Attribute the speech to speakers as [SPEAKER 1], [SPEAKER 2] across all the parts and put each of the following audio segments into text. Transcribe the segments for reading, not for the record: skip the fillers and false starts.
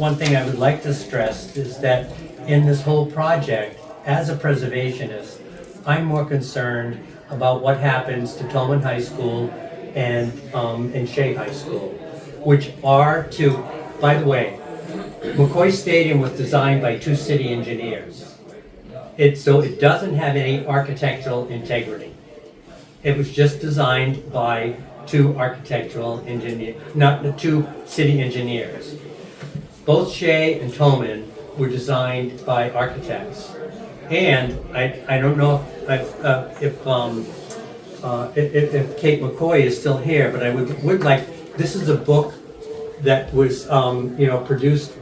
[SPEAKER 1] one thing I would like to stress is that in this whole project, as a preservationist, I'm more concerned about what happens to Tolman High School and Shea High School, which are two, by the way, McCoy Stadium was designed by two city engineers. So it doesn't have any architectural integrity. It was just designed by two architectural engineers, not the two city engineers. Both Shea and Tolman were designed by architects. And I don't know if Kate McCoy is still here, but I would like, this is a book that was produced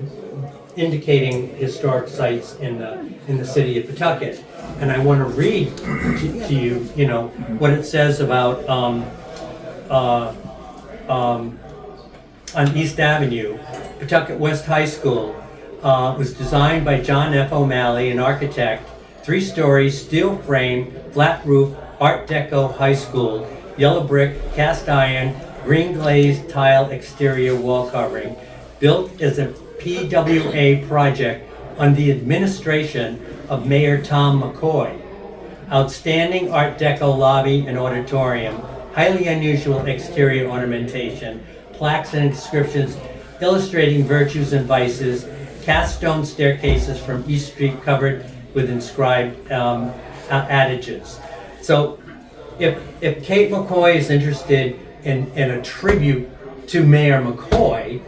[SPEAKER 1] indicating historic sites in the city of Pawtucket, and I want to read to you, what it says about on East Avenue, Pawtucket West High School was designed by John F. O'Malley, an architect, 3-story, steel frame, flat roof, Art Deco high school, yellow brick, cast iron, green glazed tile exterior wall covering, built as a PWA project under the administration of Mayor Tom McCoy. Outstanding Art Deco lobby and auditorium, highly unusual exterior ornamentation, plaques and inscriptions illustrating virtues and vices, cast stone staircases from East Street covered with inscribed adages. So if Kate McCoy is interested in a tribute to Mayor McCoy,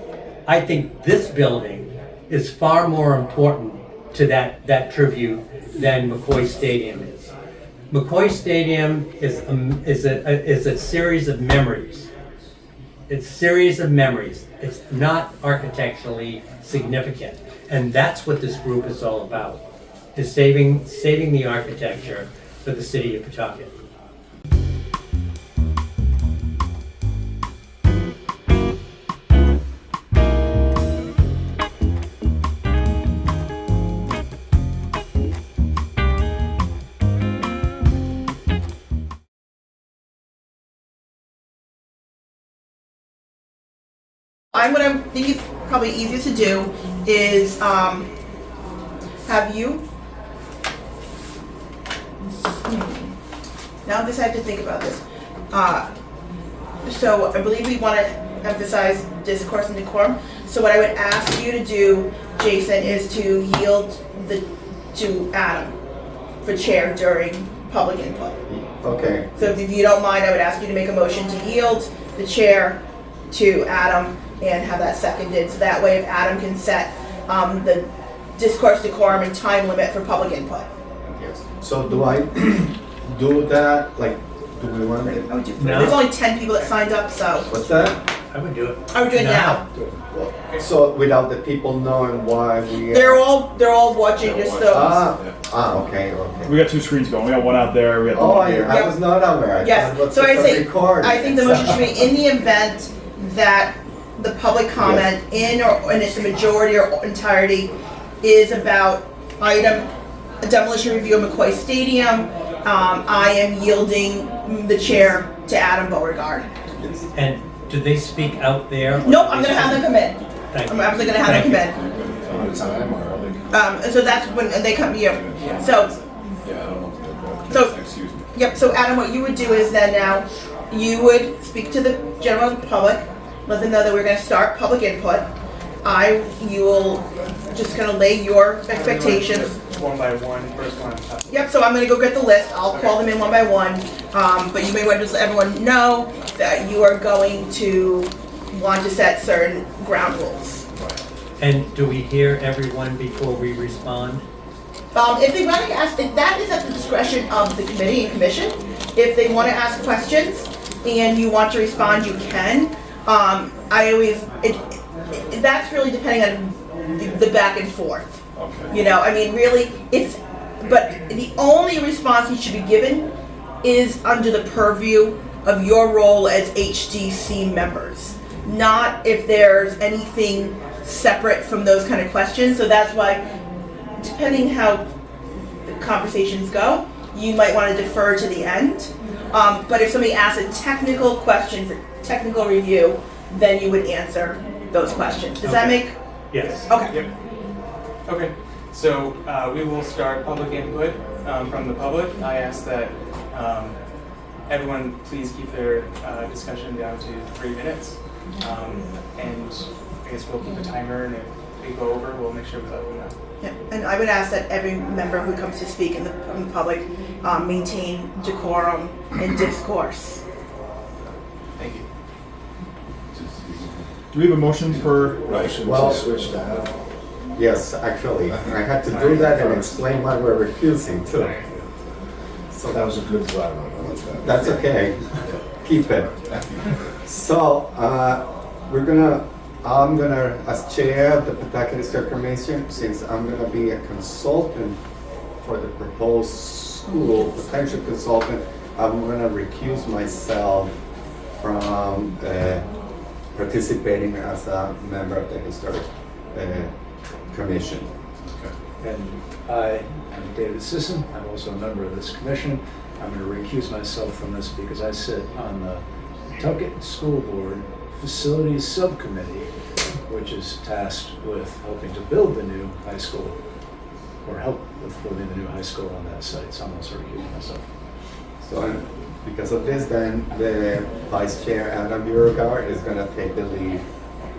[SPEAKER 1] I think this building is far more important to that tribute than McCoy Stadium is. McCoy Stadium is a series of memories. It's a series of memories. It's not architecturally significant. And that's what this group is all about, is saving the architecture for the city of Pawtucket.
[SPEAKER 2] What I think is probably easiest to do is have you. Now this I have to think about this. So I believe we want to emphasize discourse and decorum. So what I would ask you to do, Jason, is to yield to Adam for chair during public input.
[SPEAKER 3] Okay.
[SPEAKER 2] So if you don't mind, I would ask you to make a motion to yield the chair to Adam and have that seconded. So that way, if Adam can set the discourse, decorum, and time limit for public input.
[SPEAKER 3] Yes. So do I do that? Like, do we want to?
[SPEAKER 2] I would do.
[SPEAKER 1] No.
[SPEAKER 2] There's only 10 people that signed up, so
[SPEAKER 3] What's that?
[SPEAKER 1] I would do it.
[SPEAKER 2] I would do it now.
[SPEAKER 3] Well, so without the people knowing why we.
[SPEAKER 2] They're all watching just those.
[SPEAKER 3] Okay.
[SPEAKER 4] We got two screens going. We got one out there. We got the
[SPEAKER 3] Oh,
[SPEAKER 4] one here.
[SPEAKER 3] I was not aware.
[SPEAKER 2] Yes. So I say, I think the motion should be in the event that the public comment in its majority or entirety is about item demolition review of McCoy Stadium. I am yielding the chair to Adam Beauregard.
[SPEAKER 1] And do they speak out there?
[SPEAKER 2] Nope, I'm going to have them come in.
[SPEAKER 1] Thank you.
[SPEAKER 2] I'm absolutely going to have them come in. So that's when they come to you. So,
[SPEAKER 4] Excuse me.
[SPEAKER 2] yep, so Adam, what you would do is then now, you would speak to the general public, let them know that we're going to start public input. You will just kind of lay your expectations.
[SPEAKER 5] One by one, first one.
[SPEAKER 2] Yep, so I'm going to go get the list. I'll call them in one by one. But you may want to just let everyone know that you are going to want to set certain ground rules.
[SPEAKER 1] And do we hear everyone before we respond?
[SPEAKER 2] If they want to ask, that is at the discretion of the committee and commission. If they want to ask questions and you want to respond, you can. That's really depending on the back and forth.
[SPEAKER 4] Okay.
[SPEAKER 2] I mean, really, but the only response you should be given is under the purview of your role as HDC members, not if there's anything separate from those kind of questions. So that's why, depending how the conversations go, you might want to defer to the end. But if somebody asks a technical question for technical review, then you would answer those questions. Does that make
[SPEAKER 1] Yes.
[SPEAKER 2] Okay.
[SPEAKER 5] Yep. Okay, so we will start public input from the public. I ask that everyone please keep their discussion down to 3 minutes. And I guess we'll keep a timer, and if we go over, we'll make sure we let them know.
[SPEAKER 2] Yeah. And I would ask that every member who comes to speak in the public maintain decorum and discourse.
[SPEAKER 5] Thank you.
[SPEAKER 4] Do we have a motion for?
[SPEAKER 6] Motion
[SPEAKER 3] Well-
[SPEAKER 6] to switch to Adam.
[SPEAKER 3] Yes, actually, I had to do that and explain why we're recusing too. So
[SPEAKER 6] That was a good try, man. I like that.
[SPEAKER 3] that's okay. Keep it. So, I'm gonna, as chair of the Pawtucket-Historic Commission, since I'm gonna be a consultant for the proposed school, potential consultant, I'm gonna recuse myself from participating as a member of the Historic Commission.
[SPEAKER 7] And I am David Sisson. I'm also a member of this commission. I'm going to recuse myself from this because I sit on the Pawtucket School Board Facilities Subcommittee, which is tasked with helping to build the new high school, or help with building the new high school on that site. So I'm also recusing myself.
[SPEAKER 3] So, because of this, then the Vice Chair Adam Beauregard is gonna take the lead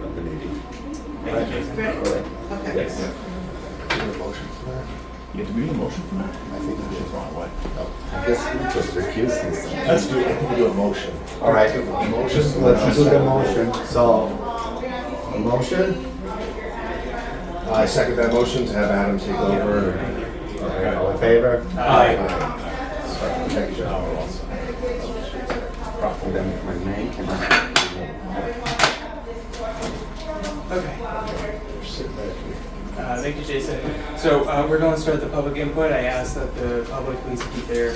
[SPEAKER 3] of the meeting.
[SPEAKER 5] Thank you, Jason.
[SPEAKER 2] Ready?
[SPEAKER 3] All right.
[SPEAKER 2] Okay.
[SPEAKER 3] Yes.
[SPEAKER 6] Do you need a motion for that?
[SPEAKER 4] Yeah, do we need a motion for that?
[SPEAKER 6] I think we
[SPEAKER 4] It's
[SPEAKER 6] should.
[SPEAKER 4] wrong way.
[SPEAKER 3] I guess we just recuse himself.
[SPEAKER 6] Let's do it. I think we do a motion.
[SPEAKER 3] All right,
[SPEAKER 6] Motion.
[SPEAKER 3] let's do the motion. So, a motion?
[SPEAKER 6] I second that motion to have Adam take over.
[SPEAKER 3] All right, all in favor?
[SPEAKER 1] Aye.
[SPEAKER 6] Thank you, John.
[SPEAKER 3] And then my name can.
[SPEAKER 5] Okay.
[SPEAKER 6] Sit back here.
[SPEAKER 5] Thank you, Jason. So we're going to start the public input. I ask that the public please keep their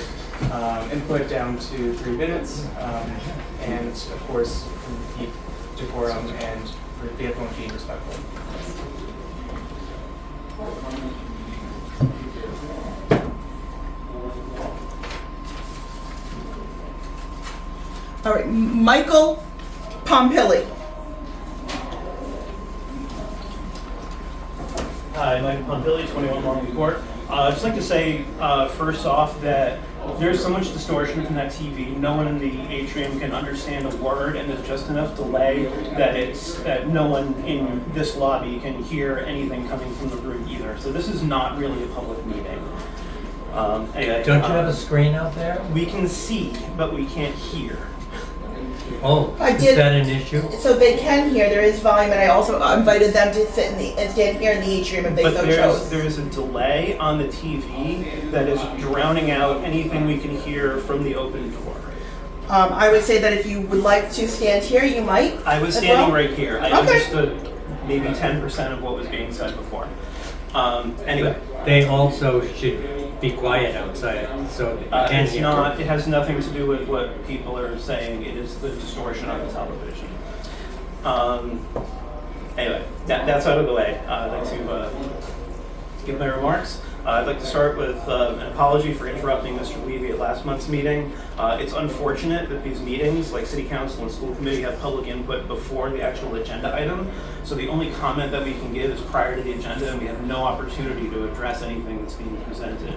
[SPEAKER 5] input down to 3 minutes. And of course, keep decorum and for everyone being respectful.
[SPEAKER 2] All right, Michael Pompili.
[SPEAKER 8] Hi, Mike Pompili, 21 Long Court. I'd just like to say, first off, that there's so much distortion from that TV. No one in the atrium can understand a word, and there's just enough delay that no one in this lobby can hear anything coming from the room either. So this is not really a public meeting. Anyway,
[SPEAKER 1] Don't you have a screen out there?
[SPEAKER 8] we can see, but we can't hear.
[SPEAKER 1] Oh,
[SPEAKER 2] I
[SPEAKER 1] is
[SPEAKER 2] did-
[SPEAKER 1] that an issue?
[SPEAKER 2] So they can hear, there is volume, and I also invited them to sit and stand here in the atrium if they
[SPEAKER 8] But
[SPEAKER 2] so chose.
[SPEAKER 8] there's a delay on the TV that is drowning out anything we can hear from the open door.
[SPEAKER 2] I would say that if you would like to stand here, you might.
[SPEAKER 8] I was
[SPEAKER 2] as
[SPEAKER 8] standing
[SPEAKER 2] well.
[SPEAKER 8] right here. I
[SPEAKER 2] Okay.
[SPEAKER 8] understood maybe 10% of what was being said before. Anyway,
[SPEAKER 1] They also should be quiet outside, so they can
[SPEAKER 8] it's
[SPEAKER 1] hear.
[SPEAKER 8] not. It has nothing to do with what people are saying. It is the distortion on the television. Anyway, that's out of the way. I'd like to give my remarks. I'd like to start with an apology for interrupting Mr. Levy at last month's meeting. It's unfortunate that these meetings, like City Council and School Committee, have public input before the actual agenda item. So the only comment that we can give is prior to the agenda, and we have no opportunity to address anything that's being presented.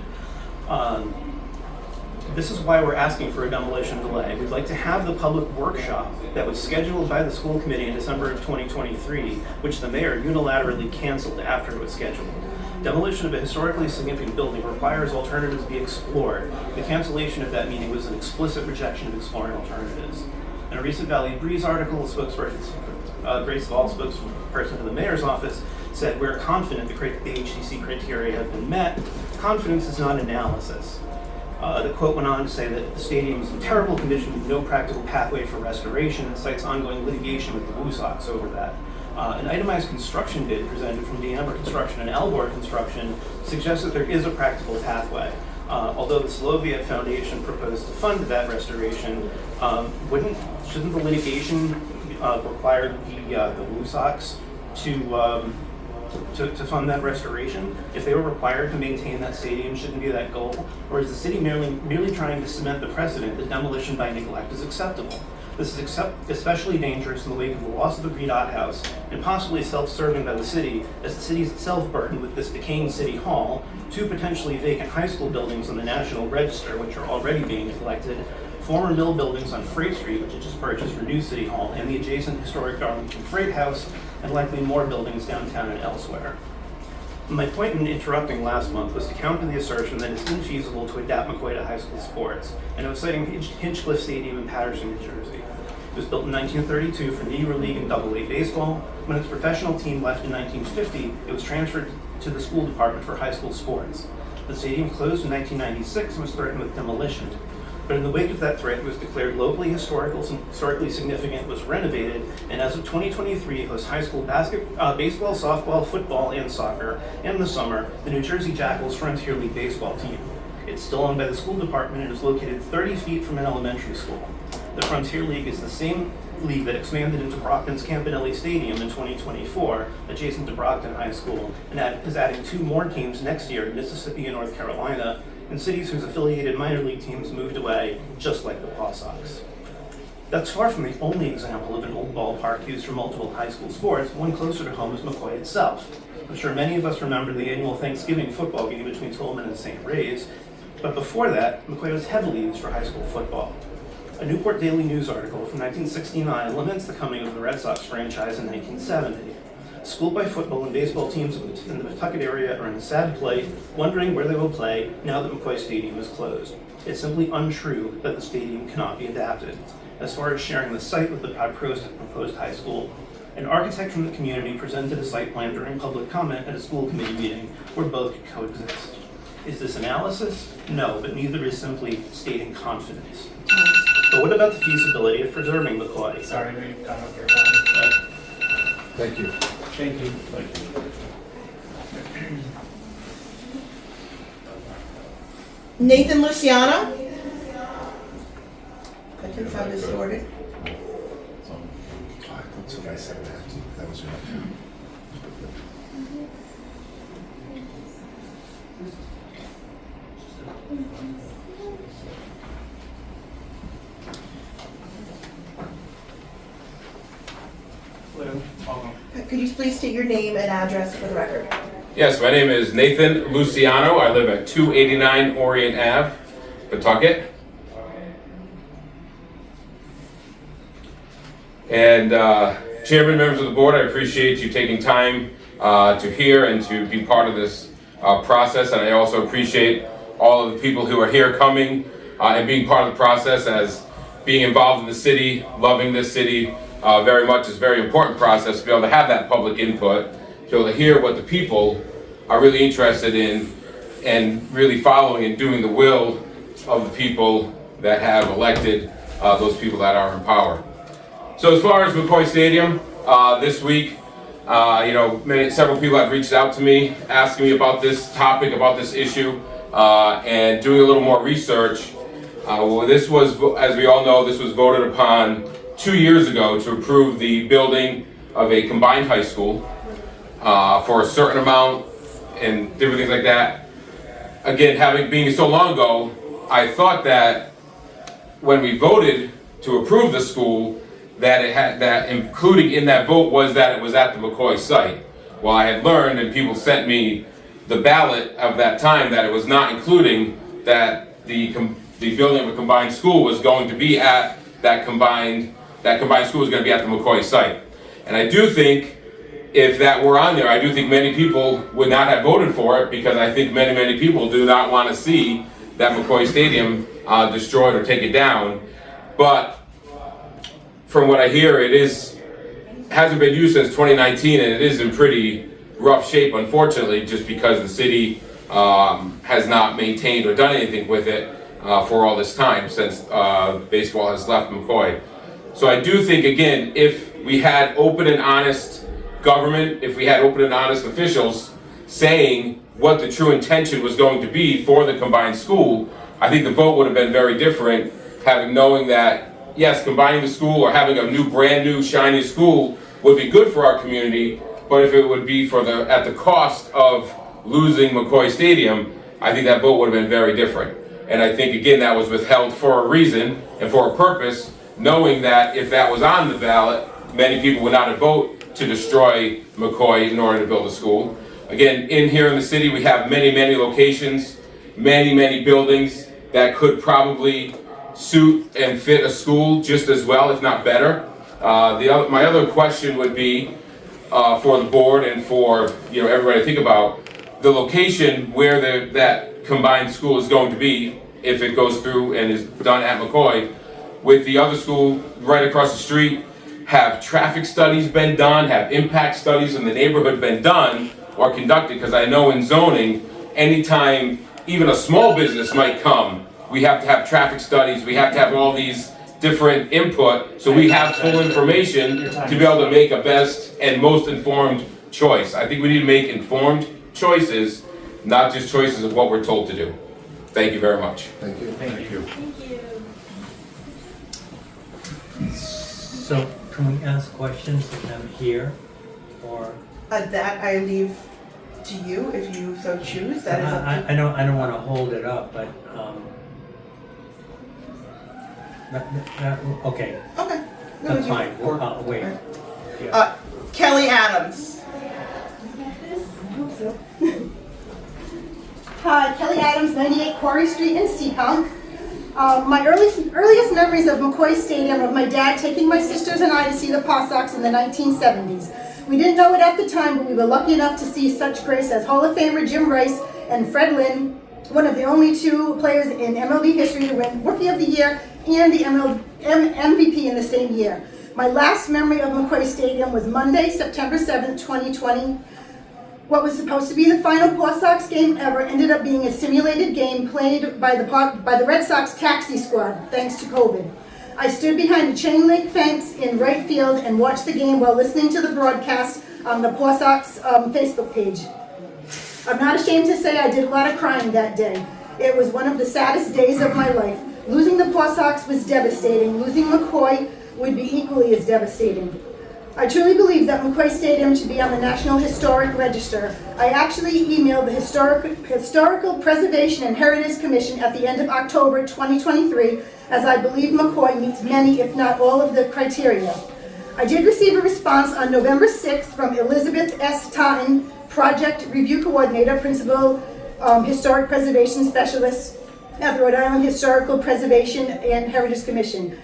[SPEAKER 8] This is why we're asking for a demolition delay. We'd like to have the public workshop that was scheduled by the school committee in December of 2023, which the mayor unilaterally canceled after it was scheduled. Demolition of a historically significant building requires alternatives be explored. The cancellation of that meeting was an explicit rejection of exploring alternatives. In a recent Valley Breeze article, a spokesperson, Grace Ball, spokesperson for the mayor's office, said, "We're confident the HCC criteria have been met. Confidence is not analysis." The quote went on to say that the stadium is in terrible condition with no practical pathway for restoration, and cites ongoing litigation with the Blue Sox over that. An itemized construction bid presented from DeAmber Construction and Alborg Construction suggests that there is a practical pathway. Although the Soloviev Foundation proposed to fund that restoration, shouldn't the litigation require the Blue Sox to fund that restoration? If they were required to maintain that stadium, shouldn't be that goal? Or is the city merely trying to cement the precedent that demolition by neglect is acceptable? This is especially dangerous in the wake of the loss of the Rhode House and possibly self-serving by the city, as the city is itself burdened with this decaying city hall, 2 potentially vacant high school buildings on the National Register, which are already being neglected, former mill buildings on Freight Street, which it just purchased for new city hall, and the adjacent historic Darlington Freight House, and likely more buildings downtown and elsewhere. My point in interrupting last month was to counter the assertion that it's infeasible to adapt McCoy to high school sports, and I was citing Hinchcliffe Stadium in Paterson, New Jersey. It was built in 1932 for Negro League and Double-A baseball. When its professional team left in 1950, it was transferred to the school department for high school sports. The stadium closed in 1996 and was threatened with demolition. But in the wake of that threat, it was declared locally historically significant, was renovated, and as of 2023, hosts high school baseball, softball, football, and soccer, and in the summer, the New Jersey Jackals Frontier League baseball team. It's still owned by the school department and is located 30 feet from an elementary school. The Frontier League is the same league that expanded into Brockton's Campanelli Stadium in 2024, adjacent to Brockton High School, and is adding 2 more teams next year in Mississippi and North Carolina, and cities whose affiliated minor league teams moved away, just like the Paw Sox. That's far from the only example of an old ballpark used for multiple high school sports. One closer to home is McCoy itself. I'm sure many of us remember the annual Thanksgiving football game between Tolman and St. Ray's, but before that, McCoy was heavily used for high school football. A Newport Daily News article from 1969 laments the coming of the Red Sox franchise in 1970. School-by football and baseball teams in the Pawtucket area are in sad plight, wondering where they will play now that McCoy Stadium is closed. It's simply untrue that the stadium cannot be adapted. As far as sharing the site with the proposed high school, an architect from the community presented a site plan during public comment at a school committee meeting where both could coexist. Is this analysis? No, but neither is simply stating confidence. But what about the feasibility of preserving McCoy?
[SPEAKER 5] Sorry, we've gone over your time.
[SPEAKER 6] Thank you.
[SPEAKER 5] Thank you.
[SPEAKER 2] Nathan Luciano? I think found this sorted.
[SPEAKER 6] That's what I said. That was right.
[SPEAKER 5] Hello, welcome.
[SPEAKER 2] Could you please state your name and address for the record?
[SPEAKER 9] Yes, my name is Nathan Luciano. I live at 289 Orient Ave, Pawtucket. And Chairman, members of the board, I appreciate you taking time to hear and to be part of this process. And I also appreciate all of the people who are here coming and being part of the process, as being involved in the city, loving this city very much is a very important process to be able to have that public input, to be able to hear what the people are really interested in and really following and doing the will of the people that have elected those people that are in power. So as far as McCoy Stadium, this week, several people have reached out to me asking me about this topic, about this issue, and doing a little more research. This was, as we all know, this was voted upon 2 years ago to approve the building of a combined high school for a certain amount and different things like that. Again, being so long ago, I thought that when we voted to approve the school, that it had that including in that vote was that it was at the McCoy site. Well, I had learned, and people sent me the ballot of that time, that it was not including that the building of a combined school was going to be at that combined school was going to be at the McCoy site. And I do think if that were on there, I do think many people would not have voted for it, because I think many people do not want to see that McCoy Stadium destroyed or taken down. But from what I hear, hasn't been used since 2019, and it is in pretty rough shape, unfortunately, just because the city has not maintained or done anything with it for all this time since baseball has left McCoy. So I do think, again, if we had open and honest government, if we had open and honest officials saying what the true intention was going to be for the combined school, I think the vote would have been very different, knowing that, yes, combining the school or having a brand new, shiny school would be good for our community, but if it would be at the cost of losing McCoy Stadium, I think that vote would have been very different. And I think, again, that was withheld for a reason and for a purpose, knowing that if that was on the ballot, many people would not have voted to destroy McCoy in order to build a school. Again, here in the city, we have many locations, many buildings that could probably suit and fit a school just as well, if not better. My other question would be for the board and for everybody to think about the location where that combined school is going to be if it goes through and is done at McCoy. With the other school right across the street, have traffic studies been done? Have impact studies in the neighborhood been done or conducted? Because I know in zoning, anytime even a small business might come, we have to have traffic studies, we have to have all these different input, so we have full information to be able to make a best and most informed choice. I think we need to make informed choices, not just choices of what we're told to do. Thank you very much.
[SPEAKER 6] Thank you.
[SPEAKER 4] Thank you.
[SPEAKER 1] So can we ask questions of them here, or?
[SPEAKER 2] That I leave to you if you so choose. That is up to
[SPEAKER 1] I don't want to hold it up, but okay,
[SPEAKER 2] Okay.
[SPEAKER 1] that's fine. We'll wait.
[SPEAKER 2] Kelly Adams.
[SPEAKER 10] Hi, Kelly Adams, 98 Quarry Street in Seekonk. My earliest memories of McCoy Stadium of my dad taking my sisters and I to see the Paw Sox in the 1970s. We didn't know it at the time, but we were lucky enough to see such grace as Hall of Famer Jim Rice and Fred Lynn, one of the only two players in MLB history to win Rookie of the Year and the MVP in the same year. My last memory of McCoy Stadium was Monday, September 7th, 2020. What was supposed to be the final Paw Sox game ever ended up being a simulated game played by the Red Sox taxi squad, thanks to COVID. I stood behind a chain link fence in right field and watched the game while listening to the broadcast on the Paw Sox Facebook page. I'm not ashamed to say I did a lot of crying that day. It was one of the saddest days of my life. Losing the Paw Sox was devastating. Losing McCoy would be equally as devastating. I truly believe that McCoy Stadium should be on the National Historic Register. I actually emailed the Historical Preservation and Heritage Commission at the end of October 2023, as I believe McCoy meets many, if not all, of the criteria. I did receive a response on November 6th from Elizabeth S. Totten, Project Review Coordinator, Principal Historic Preservation Specialist at the Rhode Island Historical Preservation and Heritage Commission.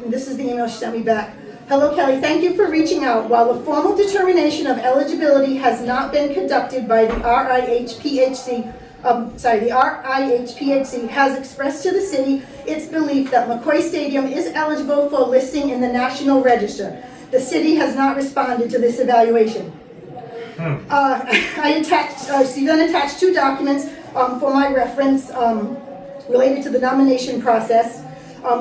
[SPEAKER 10] This is the email she sent me back. Hello, Kelly. Thank you for reaching out. While a formal determination of eligibility has not been conducted by the RIHPHC, the RIHPHC has expressed to the city its belief that McCoy Stadium is eligible for listing in the National Register. The city has not responded to this evaluation. She then attached two documents for my reference related to the nomination process.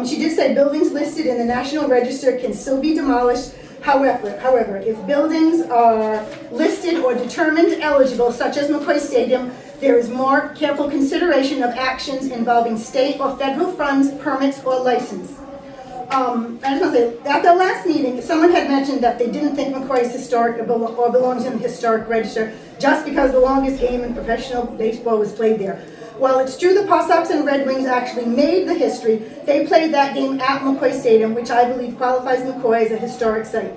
[SPEAKER 10] She did say buildings listed in the National Register can still be demolished. However, if buildings are listed or determined eligible, such as McCoy Stadium, there is more careful consideration of actions involving state or federal funds, permits, or license. I just want to say, at the last meeting, someone had mentioned that they didn't think McCoy is historic or belongs in the Historic Register just because the longest game in professional baseball was played there. While it's true the Paw Sox and Red Wings actually made the history, they played that game at McCoy Stadium, which I believe qualifies McCoy as a historic site.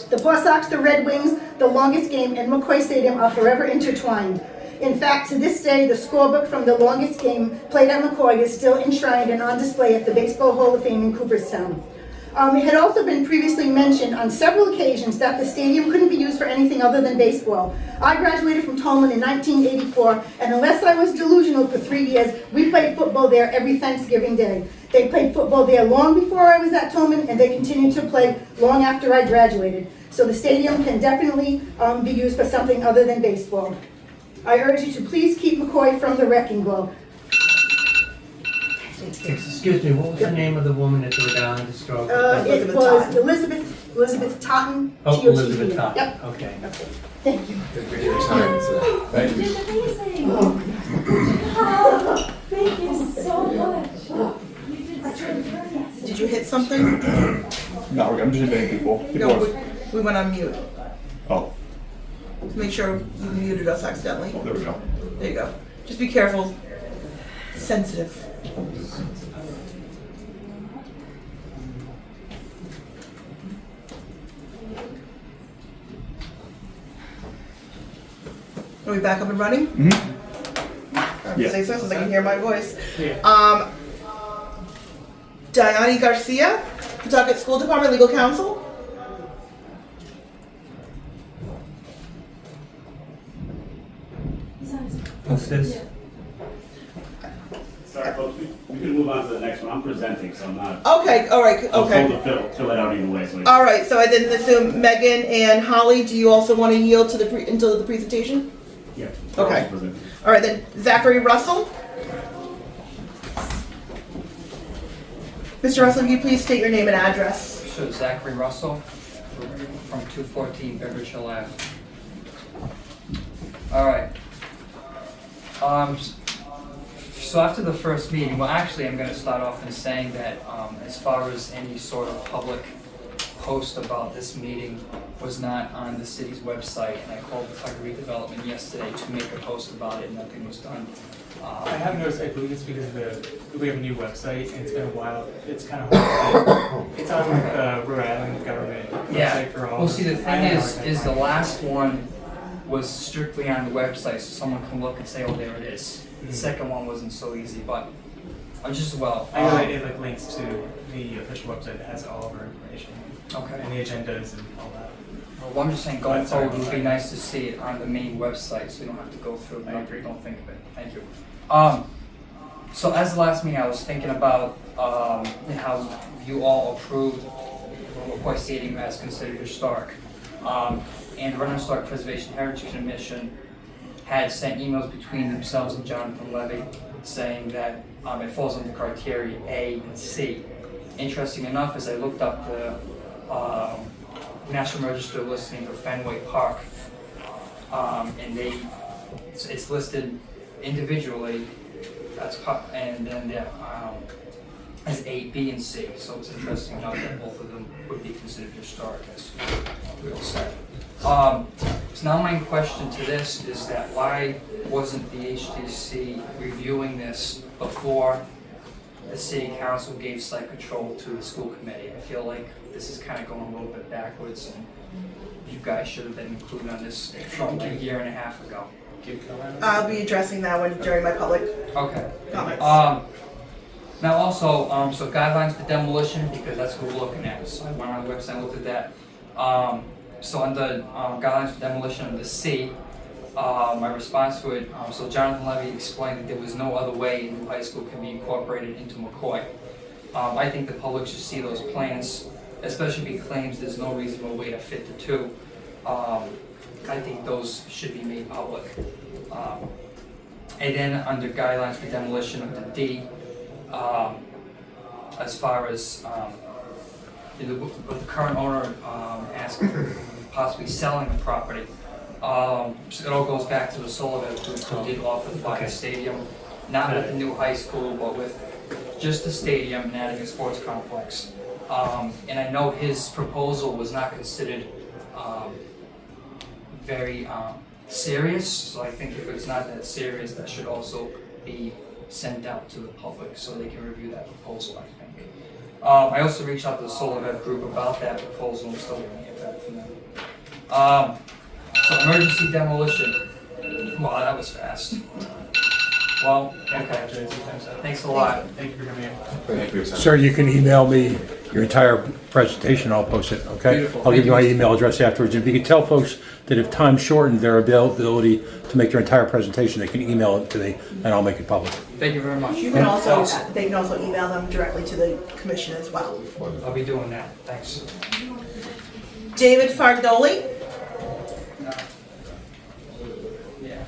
[SPEAKER 10] The Paw Sox, the Red Wings, the longest game, and McCoy Stadium are forever intertwined. In fact, to this day, the scorebook from the longest game played at McCoy is still enshrined and on display at the Baseball Hall of Fame in Cooperstown. It had also been previously mentioned on several occasions that the stadium couldn't be used for anything other than baseball. I graduated from Tolman in 1984, and unless I was delusional for 3 years, we played football there every Thanksgiving Day. They played football there long before I was at Tolman, and they continued to play long after I graduated. So the stadium can definitely be used for something other than baseball. I urge you to please keep McCoy from the wrecking ball.
[SPEAKER 1] Excuse me, what was the name of the woman at the Rhode Island Historical?
[SPEAKER 10] It was Elizabeth Totten.
[SPEAKER 1] Oh,
[SPEAKER 10] T-O-T-T-E.
[SPEAKER 1] Elizabeth Totten.
[SPEAKER 10] Yep.
[SPEAKER 1] Okay.
[SPEAKER 10] Thank you.
[SPEAKER 6] Thank you for your time today.
[SPEAKER 4] Thank
[SPEAKER 11] You
[SPEAKER 4] you.
[SPEAKER 11] did amazing. Oh, thank you so much. You did so great.
[SPEAKER 2] Did you hit something?
[SPEAKER 4] No, I'm just inviting people.
[SPEAKER 2] No, we went on mute.
[SPEAKER 4] Oh,
[SPEAKER 2] Make sure you muted us accidentally.
[SPEAKER 4] there we go.
[SPEAKER 2] There you go. Just be careful. Sensitive. Are we back up and running?
[SPEAKER 4] Yeah.
[SPEAKER 2] Say so, so they can hear my voice.
[SPEAKER 5] Yeah.
[SPEAKER 2] Diane Garcia, Pawtucket School Department Legal Counsel.
[SPEAKER 1] What's this?
[SPEAKER 12] Sorry, folks, we can move on to the next one. I'm presenting, so I'm not.
[SPEAKER 2] Okay, all right,
[SPEAKER 12] I'll
[SPEAKER 2] okay.
[SPEAKER 12] fill it out either way. So
[SPEAKER 2] All right, so I didn't assume Megan and Holly, do you also want to yield to until the presentation?
[SPEAKER 12] yeah.
[SPEAKER 2] Okay.
[SPEAKER 12] I'll present.
[SPEAKER 2] All right, then Zachary Russell. Mr. Russell, can you please state your name and address?
[SPEAKER 13] So Zachary Russell from 214 Beveridge Hill Ave. All right. So after the first meeting, well, actually, I'm going to start off in saying that as far as any sort of public post about this meeting was not on the city's website, and I called Pawtucket Redevelopment yesterday to make a post about it, and nothing was done.
[SPEAKER 5] I have noticed, I believe it's because we have a new website and it's been a while. It's kind of hard to, it's on the Rhode Island government website for all.
[SPEAKER 13] Well, see, the
[SPEAKER 5] I
[SPEAKER 13] thing
[SPEAKER 5] don't know how I
[SPEAKER 13] is
[SPEAKER 5] can
[SPEAKER 13] the
[SPEAKER 5] find
[SPEAKER 13] last one was strictly on the website, so someone can look and say, oh, there it is. The second one wasn't so easy, but I'm just, well.
[SPEAKER 5] I know that it like links to the official website that has all of our information.
[SPEAKER 13] Okay.
[SPEAKER 5] And the agendas and all that.
[SPEAKER 13] Well, I'm just saying, going
[SPEAKER 5] Sorry
[SPEAKER 13] forward, it would be
[SPEAKER 5] about that.
[SPEAKER 13] nice to see it on the main website, so you don't have to go through.
[SPEAKER 5] I agree.
[SPEAKER 13] Don't think of it. Thank you. So as the last meeting, I was thinking about how you all approved McCoy Stadium as considered historic, and the Rhode Island Historic Preservation Heritage Commission had sent emails between themselves and Jonathan Levy saying that it falls under criteria A and C. Interesting enough, as I looked up the National Register listing for Fenway Park, and it's listed individually, and then as A, B, and C. So it's interesting enough that both of them would be considered historic, as we all said. So now my question to this is that why wasn't the HTC reviewing this before the city council gave site control to the school committee? I feel like this is kind of going a little bit backwards, and you guys should have been included on this from a year and a half ago.
[SPEAKER 2] I'll be addressing that one during my public
[SPEAKER 13] Okay.
[SPEAKER 2] comments.
[SPEAKER 13] Now also, so guidelines for demolition, because that's what we're looking at. So I went on the website and looked at that. So under guidelines for demolition under C, my response to it, so Jonathan Levy explained that there was no other way new high school can be incorporated into McCoy. I think the public should see those plans, especially if he claims there's no reasonable way to fit the two. I think those should be made public. And then under guidelines for demolition under D, as far as the current owner asking possibly selling the property, so it all goes back to the Sullivan who did offer the Pawtucket Stadium, not with the new high school, but with just the stadium and adding a sports complex. And I know his proposal was not considered very serious, so I think if it's not that serious, that should also be sent out to the public so they can review that proposal, I think. I also reached out to the Sullivan group about that proposal and still didn't hear back from them. So emergency demolition. Wow, that was fast. Well, okay. Thanks a lot.
[SPEAKER 5] Thank you for coming in.
[SPEAKER 6] Thank you.
[SPEAKER 14] Sir, you can email me your entire presentation, I'll post it, okay?
[SPEAKER 13] Beautiful.
[SPEAKER 14] I'll give you my
[SPEAKER 13] Thank you.
[SPEAKER 14] email address afterwards. If you could tell folks that if time shortened their ability to make their entire presentation, they can email it to me and I'll make it public.
[SPEAKER 13] Thank you very much.
[SPEAKER 2] You can also, they can also email them directly to the commission as well.
[SPEAKER 13] I'll be doing that. Thanks.
[SPEAKER 2] David Fardoli.
[SPEAKER 13] Yeah.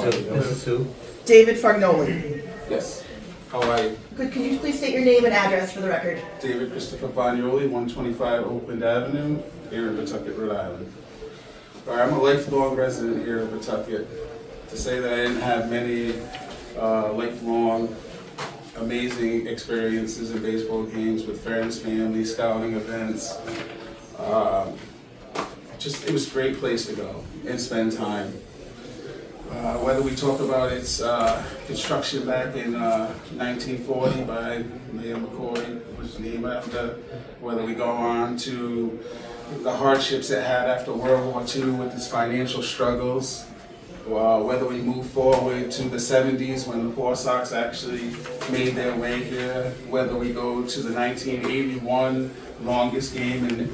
[SPEAKER 1] This is who?
[SPEAKER 2] David Fargnoli.
[SPEAKER 15] Yes. How are you?
[SPEAKER 2] Good, can you please state your name and address for the record?
[SPEAKER 15] David Christopher Fagnoli, 125 Oakland Avenue, here in Pawtucket, Rhode Island. All right, I'm a lifelong resident here in Pawtucket. To say that I didn't have many lifelong amazing experiences in baseball games with friends, family, scouting events. It was a great place to go and spend time. Whether we talk about its construction back in 1940 by Mayor McCoy, which is named after, whether we go on to the hardships it had after World War II with its financial struggles, whether we move forward to the 70s when the Paw Sox actually made their way here, whether we go to the 1981 longest game in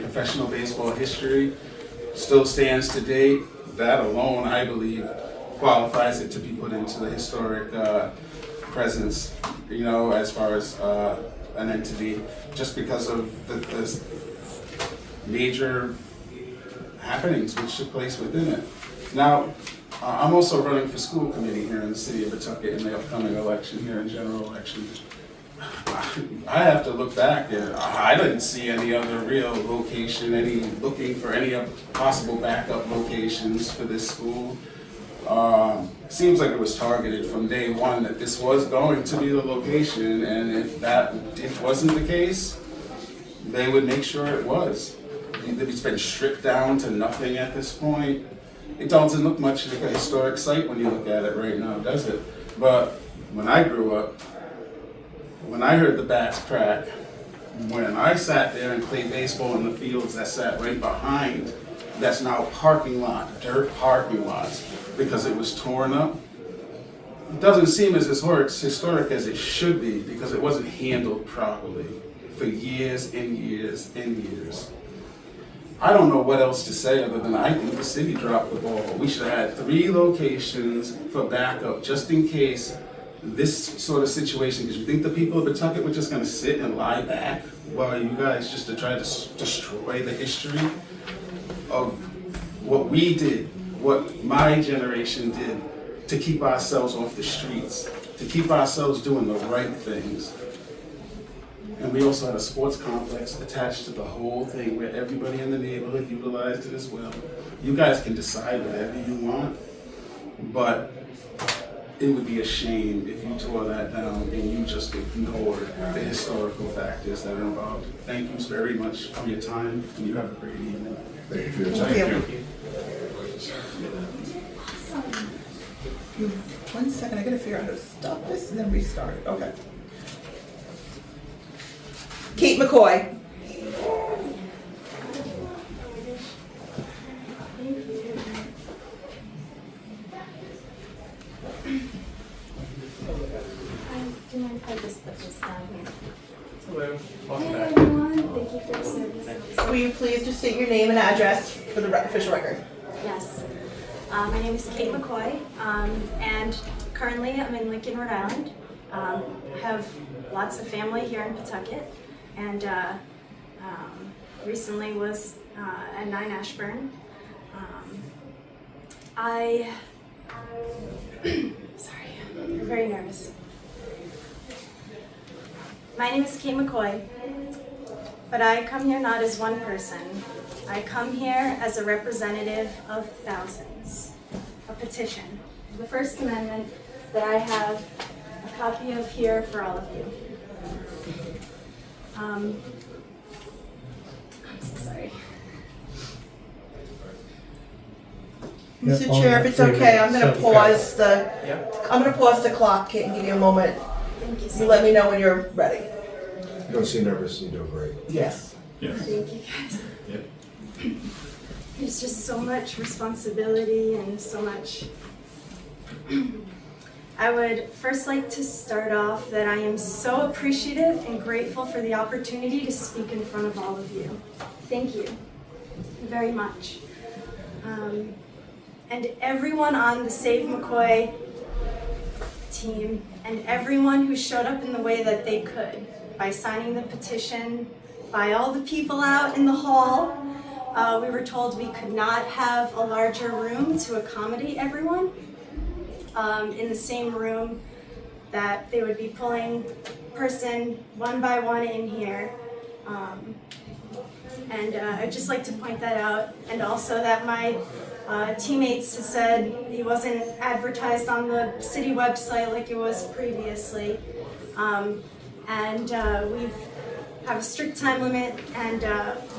[SPEAKER 15] professional baseball history, still stands to date. That alone, I believe, qualifies it to be put into the historic presence, you know, as far as an entity, just because of the major happenings which took place within it. Now, I'm also running for school committee here in the city of Pawtucket in the upcoming election here in general election. I have to look back and I didn't see any other real location, looking for any possible backup locations for this school. Seems like it was targeted from day one that this was going to be the location, and if that wasn't the case, they would make sure it was. It's been stripped down to nothing at this point. It doesn't look much like a historic site when you look at it right now, does it? But when I grew up, when I heard the bats crack, when I sat there and played baseball in the fields that sat right behind, that's now parking lot, dirt parking lots, because it was torn up, it doesn't seem as historic as it should be because it wasn't handled properly for years and years and years. I don't know what else to say other than I think the city dropped the ball. We should have had 3 locations for backup just in case this sort of situation, because you think the people of Pawtucket were just going to sit and lie back while you guys just to try to destroy the history of what we did, what my generation did to keep ourselves off the streets, to keep ourselves doing the right things. And we also had a sports complex attached to the whole thing where everybody in the neighborhood utilized it as well. You guys can decide whatever you want, but it would be a shame if you tore that down and you just ignored the historical factors that are involved. Thank you very much for your time, and you have a great evening.
[SPEAKER 6] Thank you for your time.
[SPEAKER 2] Thank you. 1 second, I gotta figure out how to stop this and then restart it. Okay. Kate McCoy.
[SPEAKER 11] Do you mind if I just put this down here?
[SPEAKER 5] Hello, welcome
[SPEAKER 11] Hey
[SPEAKER 5] back.
[SPEAKER 11] everyone, thank you for your service.
[SPEAKER 2] Will you please just state your name and address for the official record?
[SPEAKER 11] Yes. My name is Kate McCoy, and currently I'm in Lincoln, Rhode Island. I have lots of family here in Pawtucket, and recently was at 9 Ashburn. Sorry, I'm very nervous. My name is Kate McCoy, but I come here not as one person. I come here as a representative of thousands. A petition, the First Amendment that I have a copy of here for all of you. I'm so sorry.
[SPEAKER 2] Mr. Chair, if it's okay, I'm gonna pause the clock, Kate, and give you a moment.
[SPEAKER 11] Thank you so
[SPEAKER 2] You
[SPEAKER 11] much.
[SPEAKER 2] let me know when you're ready.
[SPEAKER 6] You don't seem nervous, you're doing great.
[SPEAKER 2] Yes.
[SPEAKER 11] Thank you guys. There's just so much responsibility and so much. I would first like to start off that I am so appreciative and grateful for the opportunity to speak in front of all of you. Thank you very much. And everyone on the Save McCoy team and everyone who showed up in the way that they could by signing the petition, by all the people out in the hall. We were told we could not have a larger room to accommodate everyone in the same room, that they would be pulling person one by one in here. And I'd just like to point that out, and also that my teammates said he wasn't advertised on the city website like it was previously. And we've have a strict time limit, and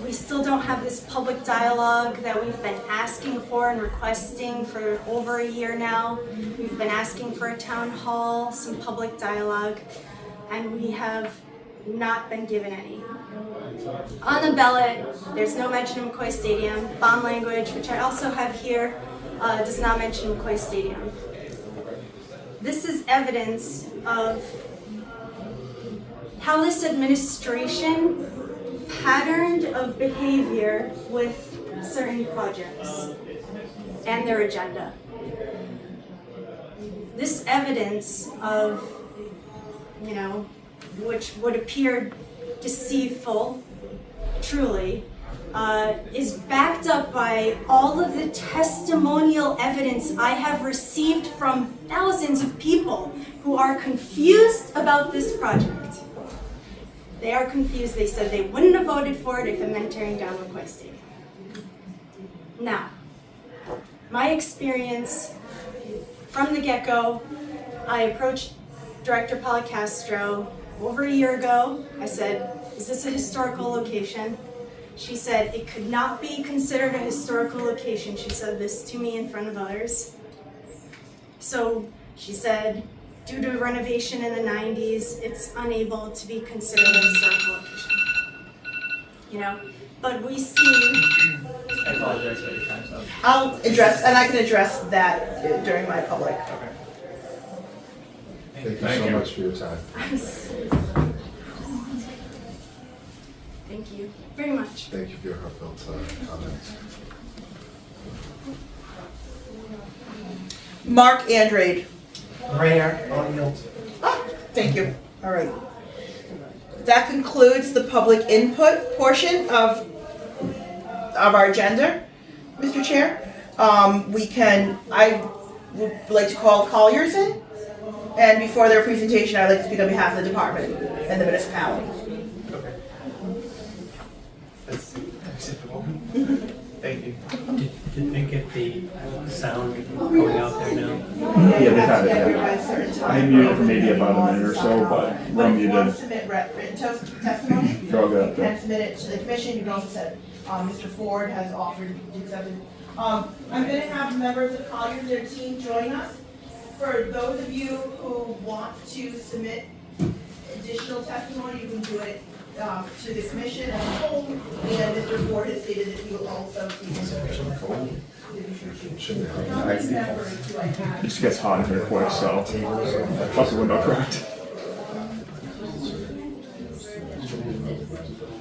[SPEAKER 11] we still don't have this public dialogue that we've been asking for and requesting for over a year now. We've been asking for a town hall, some public dialogue, and we have not been given any. On the ballot, there's no mention of McCoy Stadium. Bond language, which I also have here, does not mention McCoy Stadium. This is evidence of how this administration patterned of behavior with certain projects and their agenda. This evidence of, which would appear deceitful, truly, is backed up by all of the testimonial evidence I have received from thousands of people who are confused about this project. They are confused. They said they wouldn't have voted for it if it meant tearing down McCoy Stadium. Now, my experience from the get-go, I approached Director Pawtucket-Historic over a year ago. I said, is this a historical location? She said it could not be considered a historical location. She said this to me in front of others. So she said, due to renovation in the 90s, it's unable to be considered a historical location. But we see...
[SPEAKER 5] I apologize for your time, so.
[SPEAKER 2] I'll address, and I can address that during my public.
[SPEAKER 5] Okay.
[SPEAKER 6] Thank you so much for your time.
[SPEAKER 11] Thank you very much.
[SPEAKER 6] Thank you for your heartfelt comments.
[SPEAKER 2] Mark Andrade.
[SPEAKER 3] Mayor, on yield.
[SPEAKER 2] Thank you. All right. That concludes the public input portion of our agenda, Mr. Chair. I would like to call Colliers in, and before their presentation, I'd like to speak on behalf of the department and the municipality.
[SPEAKER 5] Thank you.
[SPEAKER 1] Did they get the sound going out there now?
[SPEAKER 4] Yeah, they've had it, yeah. I muted for maybe about a minute or so, but
[SPEAKER 2] But
[SPEAKER 4] I'm
[SPEAKER 2] if you want to
[SPEAKER 4] muted.
[SPEAKER 2] submit written testimony,
[SPEAKER 4] Throw it out
[SPEAKER 2] you
[SPEAKER 4] there.
[SPEAKER 2] can submit it to the commission. You can also send Mr. Ford has offered to accept it. I'm going to have members of Colliers, their team, join us. For those of you who want to submit additional testimony, you can do it to the commission as a whole. And Mr. Ford has stated that he will also be
[SPEAKER 4] It just gets hot in here quick, so plus the window cracked.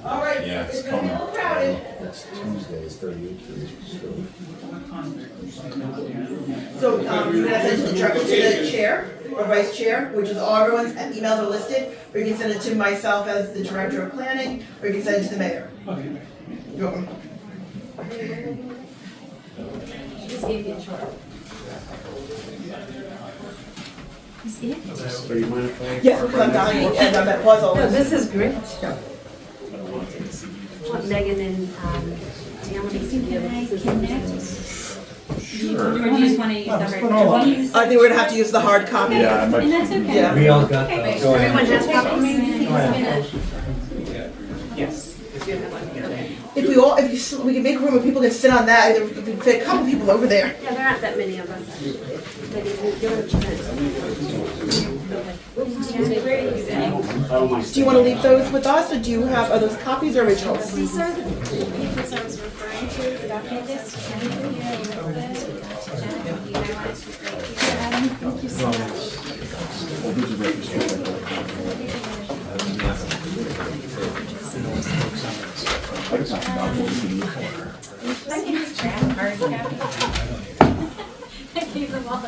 [SPEAKER 2] All right,
[SPEAKER 4] Yeah, it's
[SPEAKER 2] it's going to be a little crowded.
[SPEAKER 6] That's Tuesdays, 38.
[SPEAKER 2] So you're going to send it directly to the chair or vice chair, which is all everyone's emails are listed, or you can send it to myself as the director of planning, or you can send it to the mayor. You're welcome.
[SPEAKER 16] Just gave you a chart. You see it?
[SPEAKER 4] So you mind if I?
[SPEAKER 2] Yes, because I'm dying and I'm at puzzle.
[SPEAKER 16] No, this is great.
[SPEAKER 2] Yeah.
[SPEAKER 16] Want Megan and Demolition to be able to
[SPEAKER 4] Sure.
[SPEAKER 16] Or do you just want to use the hard
[SPEAKER 2] I think we're going to have to use the hard copy.
[SPEAKER 4] Yeah, I might.
[SPEAKER 16] And that's okay.
[SPEAKER 2] Yeah.
[SPEAKER 1] We all got those.
[SPEAKER 16] Everyone has copies?
[SPEAKER 5] Yes.
[SPEAKER 2] If we can make a room where people can sit on that, if we can fit a couple people over there.
[SPEAKER 16] Yeah, there aren't that many of us. But if you want to
[SPEAKER 2] Do you want to leave those with us, or do you have, are those copies or originals?
[SPEAKER 11] These are the papers I was referring to, the document list. Thank you so much.
[SPEAKER 4] Well, this is retrospective. I can talk about what we can use for.
[SPEAKER 11] I can just grab hard copy. I gave them all.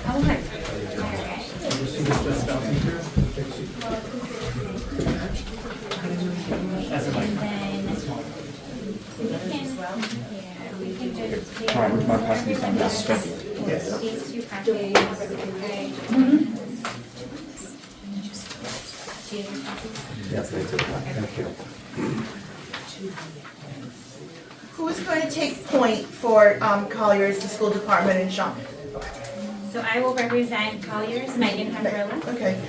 [SPEAKER 16] Oh, hi.
[SPEAKER 4] Alright, where's my passport on this? Thank you.
[SPEAKER 16] These two copies. Okay. Do you have your copy?
[SPEAKER 6] Yes, they took that. Thank you.
[SPEAKER 2] Who is going to take point for Collier's, the school department in Shaman?
[SPEAKER 16] So I will represent Collier's, Megan Pemberla.
[SPEAKER 2] Okay.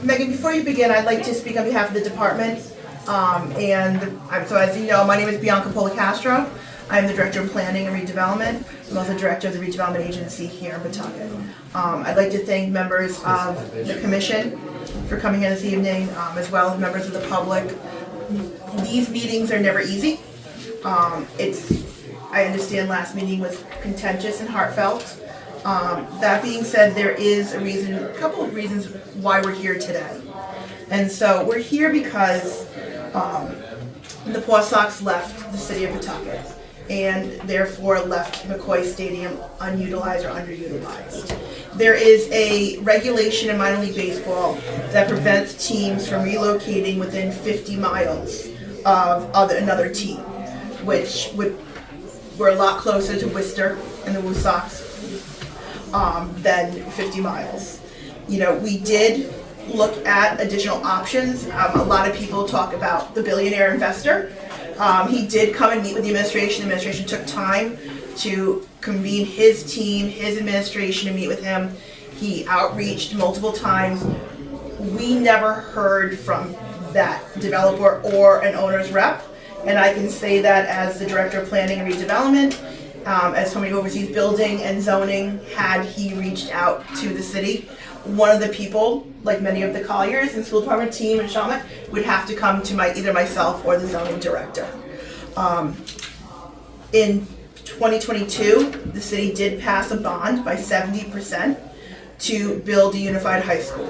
[SPEAKER 2] Megan, before you begin, I'd like to speak on behalf of the department. So as you know, my name is Bianca Policastro. I'm the Director of Planning and Redevelopment. I'm also Director of the Redevelopment Agency here in Pawtucket. I'd like to thank members of the commission for coming here this evening, as well as members of the public. These meetings are never easy. I understand last meeting was contentious and heartfelt. That being said, there is a couple of reasons why we're here today. And so we're here because the Paw Sox left the city of Pawtucket and therefore left McCoy Stadium unutilized or underutilized. There is a regulation in minor league baseball that prevents teams from relocating within 50 miles of another team, which we're a lot closer to Worcester and the Woo Sox than 50 miles. You know, we did look at additional options. A lot of people talk about the billionaire investor. He did come and meet with the administration. The administration took time to convene his team, his administration, to meet with him. He outreached multiple times. We never heard from that developer or an owner's rep, and I can say that as the Director of Planning and Redevelopment, as somebody who oversees building and zoning, had he reached out to the city, one of the people, like many of the Colliers and school department team in Shawmut, would have to come to either myself or the zoning director. In 2022, the city did pass a bond by 70% to build a unified high school.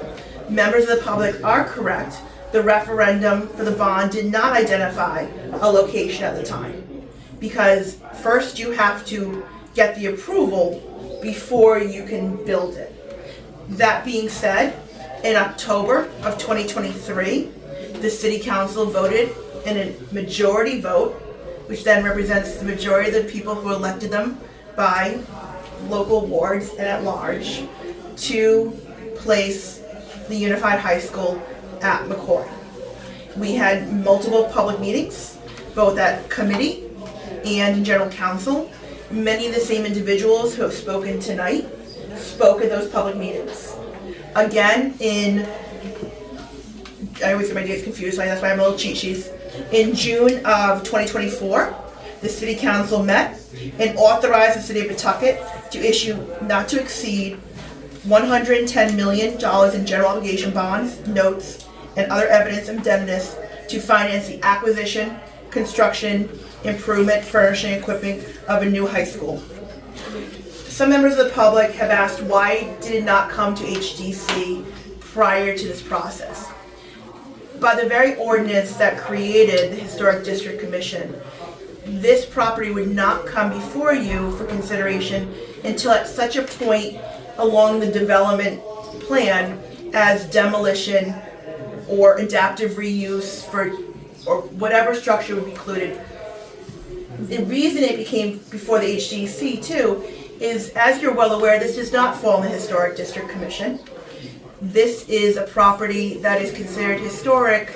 [SPEAKER 2] Members of the public are correct. The referendum for the bond did not identify a location at the time, because first you have to get the approval before you can build it. That being said, in October of 2023, the City Council voted in a majority vote, which then represents the majority of the people who elected them by local wards and at large, to place the unified high school at McCoy. We had multiple public meetings, both at committee and in general council. Many of the same individuals who have spoken tonight spoke at those public meetings. Again, I always get my dates confused, so that's why I'm a little cheat sheets. In June of 2024, the City Council met and authorized the City of Pawtucket to issue not to exceed $110 million in general obligation bonds, notes, and other evidence of indebtedness to finance the acquisition, construction, improvement, furnishing, equipping of a new high school. Some members of the public have asked why did it not come to HDC prior to this process. By the very ordinance that created the Historic District Commission, this property would not come before you for consideration until at such a point along the development plan as demolition or adaptive reuse or whatever structure would be included. The reason it became before the HDC too is, as you're well aware, this does not fall in the Historic District Commission. This is a property that is considered historic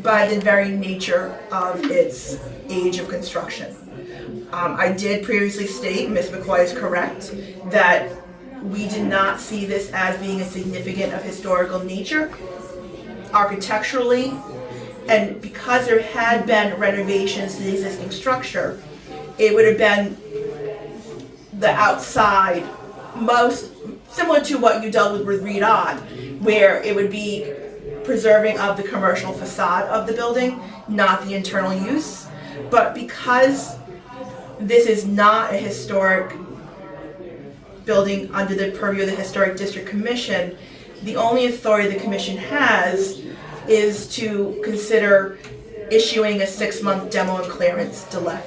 [SPEAKER 2] by the very nature of its age of construction. I did previously state, Ms. McCoy is correct, that we did not see this as being a significant of historical nature architecturally, and because there had been renovations to the existing structure, it would have been the outside, most similar to what you dealt with Rhode, where it would be preserving of the commercial facade of the building, not the internal use. But because this is not a historic building under the purview of the Historic District Commission, the only authority the commission has is to consider issuing a 6-month demo and clearance delay.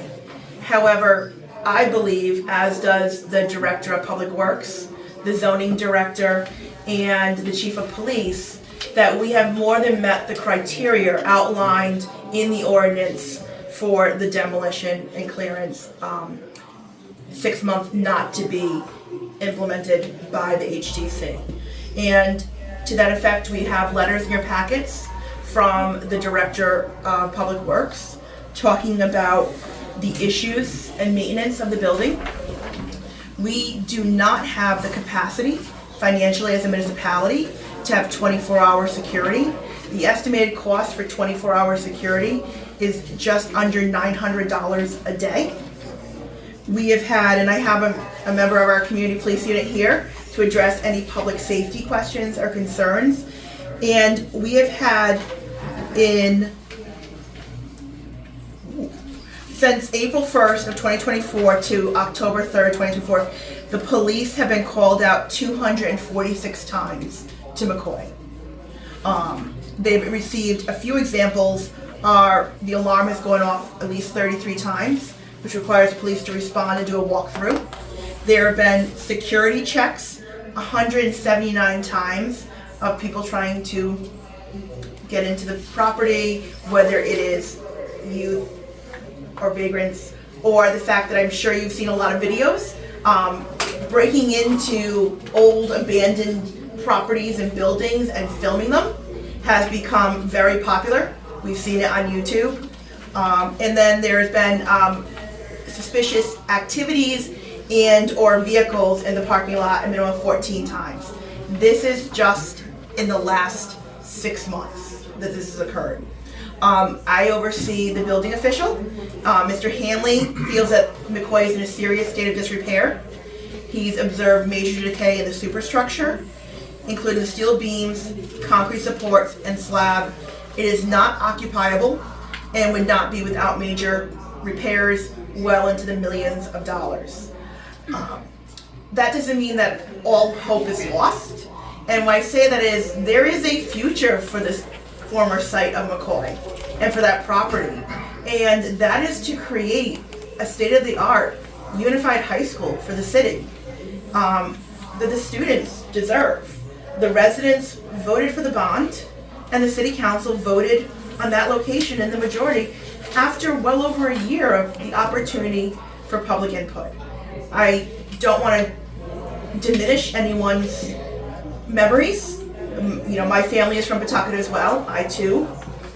[SPEAKER 2] However, I believe, as does the Director of Public Works, the Zoning Director, and the Chief of Police, that we have more than met the criteria outlined in the ordinance for the demolition and clearance, 6 months not to be implemented by the HDC. And to that effect, we have letters in your packets from the Director of Public Works talking about the issues and maintenance of the building. We do not have the capacity financially as a municipality to have 24-hour security. The estimated cost for 24-hour security is just under $900 a day. We have had, and I have a member of our community police unit here to address any public safety questions or concerns. And we have had since April 1st of 2024 to October 3rd, 2024, the police have been called out 246 times to McCoy. They've received a few examples are the alarm has gone off at least 33 times, which requires police to respond and do a walkthrough. There have been security checks 179 times of people trying to get into the property, whether it is youth or vagrants, or the fact that I'm sure you've seen a lot of videos, breaking into old abandoned properties and buildings and filming them has become very popular. We've seen it on YouTube. And then there's been suspicious activities and or vehicles in the parking lot a minimum of 14 times. This is just in the last 6 months that this has occurred. I oversee the building official. Mr. Hanley feels that McCoy is in a serious state of disrepair. He's observed major decay in the superstructure, including the steel beams, concrete supports, and slab. It is not occupiable and would not be without major repairs well into the millions of dollars. That doesn't mean that all hope is lost. And when I say that is, there is a future for this former site of McCoy and for that property. And that is to create a state-of-the-art unified high school for the city that the students deserve. The residents voted for the bond and the city council voted on that location in the majority after well over a year of the opportunity for public input. I don't want to diminish anyone's memories. You know, my family is from Pawtucket as well. I too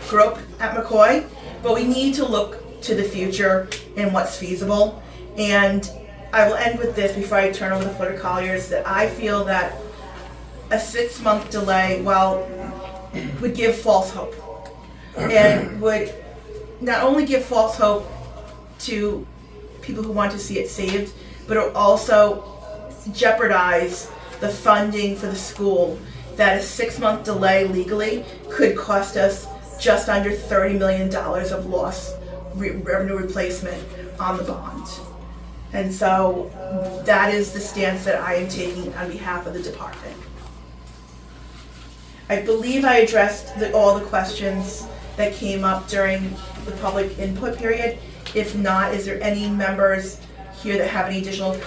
[SPEAKER 2] grew up at McCoy, but we need to look to the future and what's feasible. And I will end with this before I turn over the floor to Colliers, that I feel that a 6-month delay, would give false hope. And would not only give false hope to people who want to see it saved, but it will also jeopardize the funding for the school. That a 6-month delay legally could cost us just under $30 million of lost revenue replacement on the bond. And so that is the stance that I am taking on behalf of the department. I believe I addressed all the questions that came up during the public input period. If not, is there any members here that have any additional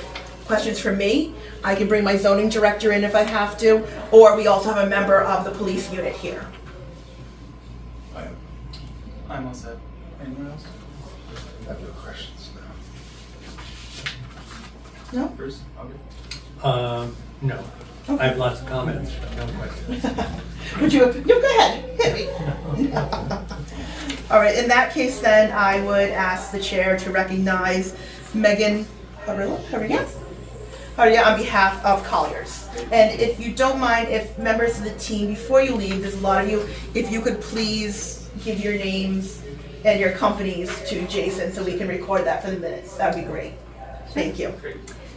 [SPEAKER 2] questions for me? I can bring my zoning director in if I have to, or we also have a member of the police unit here.
[SPEAKER 5] I'm all set. Anyone else?
[SPEAKER 6] I have no questions
[SPEAKER 2] now. No?
[SPEAKER 5] Bruce? Okay.
[SPEAKER 1] No.
[SPEAKER 2] Okay.
[SPEAKER 1] I have lots of comments, but no questions.
[SPEAKER 2] Would you? No, go ahead. Hit me. All right. In that case, then I would ask the chair to recognize Megan Rodriguez on behalf of Colliers. And if you don't mind, if members of the team, before you leave, there's a lot of you, if you could please give your names and your companies to Jason so we can record that for the minutes. That would be great. Thank you.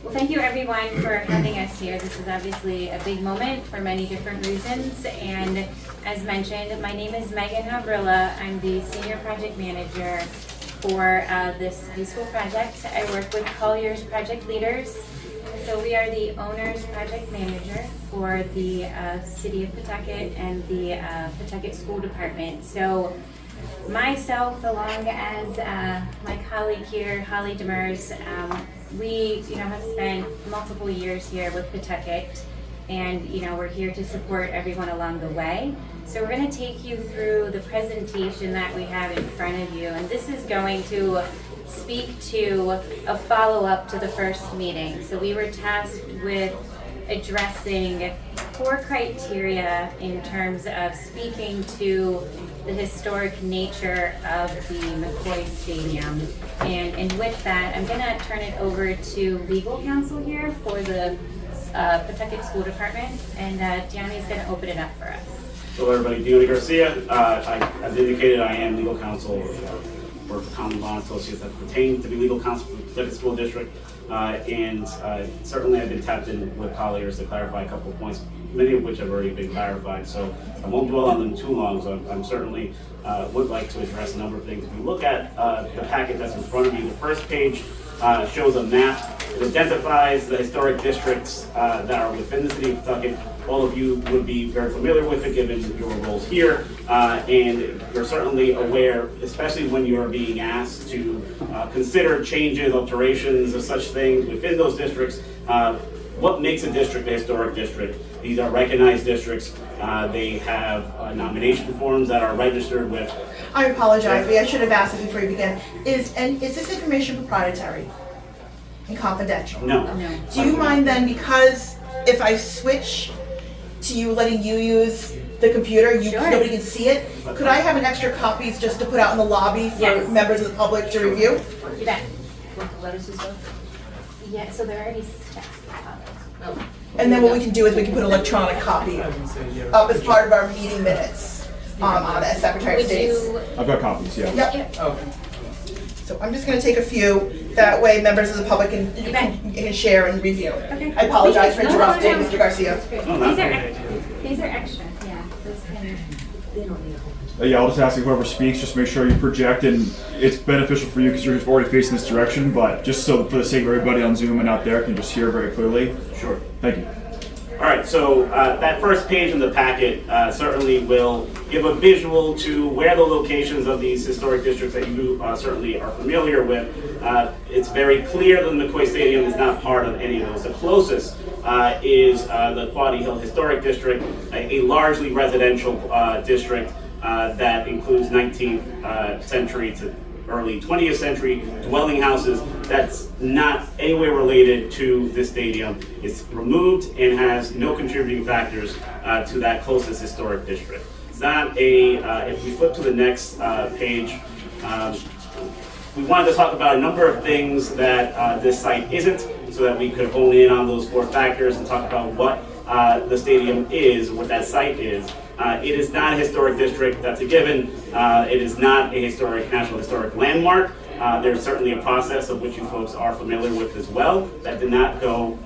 [SPEAKER 16] Well, thank you everyone for having us here. This is obviously a big moment for many different reasons. And as mentioned, my name is Megan Habrilla. I'm the Senior Project Manager for this high school project. I work with Colliers Project Leaders. So we are the owner's project manager for the City of Pawtucket and the Pawtucket School Department. So myself, along as my colleague here, Holly Demers, we have spent multiple years here with Pawtucket, and we're here to support everyone along the way. So we're going to take you through the presentation that we have in front of you, and this is going to speak to a follow-up to the first meeting. So we were tasked with addressing 4 criteria in terms of speaking to the historic nature of the McCoy Stadium. And with that, I'm going to turn it over to legal counsel here for the Pawtucket School Department, and Gianni's going to open it up for us.
[SPEAKER 12] Hello everybody, Gianni Garcia. As indicated, I am legal counsel for Common Law Associates that pertain to be legal counsel for the Pawtucket School District. Certainly I've been tapped in with colleagues to clarify a couple of points, many of which have already been clarified, so I won't dwell on them too long. So I'm certainly would like to address a number of things. If you look at the packet that's in front of you, the first page shows a map. It identifies the historic districts that are within the city of Pawtucket. All of you would be very familiar with it given your roles here, and you're certainly aware, especially when you're being asked to consider changes, alterations, or such things within those districts. What makes a district a historic district? These are recognized districts. They have nomination forms that are registered with.
[SPEAKER 2] I apologize, I should have asked it before you began. Is this information proprietary and confidential?
[SPEAKER 12] No.
[SPEAKER 2] Do you mind then, because if I switch to you letting you use the computer, nobody can see it, could I have an extra copies just to put out in the lobby for members of the public to review?
[SPEAKER 16] You bet. What is this stuff? Yeah, so they're already stacked.
[SPEAKER 2] And then what we can do is we can put an electronic copy up as part of our meeting minutes as Secretary of State's.
[SPEAKER 4] I've got copies, yeah.
[SPEAKER 2] Yep. So I'm just going to take a few. That way members of the public can share and review.
[SPEAKER 16] Okay.
[SPEAKER 2] I apologize for interrupting, Mr. Garcia.
[SPEAKER 16] These are extra, yeah. Those kind of, they don't need a whole bunch.
[SPEAKER 4] Yeah, I'll just ask you, whoever speaks, just make sure you project, and it's beneficial for you because you're already facing this direction, but just so for the sake of everybody on Zoom and out there can just hear very clearly.
[SPEAKER 12] Sure.
[SPEAKER 4] Thank you.
[SPEAKER 12] All right, so that first page in the packet certainly will give a visual to where the locations of these historic districts that you certainly are familiar with. It's very clear that the McCoy Stadium is not part of any of those. The closest is the Quaddy Hill Historic District, a largely residential district that includes 19th century to early 20th century dwelling houses that's not anywhere related to this stadium. It's removed and has no contributing factors to that closest historic district. It's not if we flip to the next page, we wanted to talk about a number of things that this site isn't, so that we could hone in on those 4 factors and talk about what the stadium is, what that site is. It is not a historic district, that's a given. It is not a national historic landmark. There's certainly a process of which you folks are familiar with as well that did not go,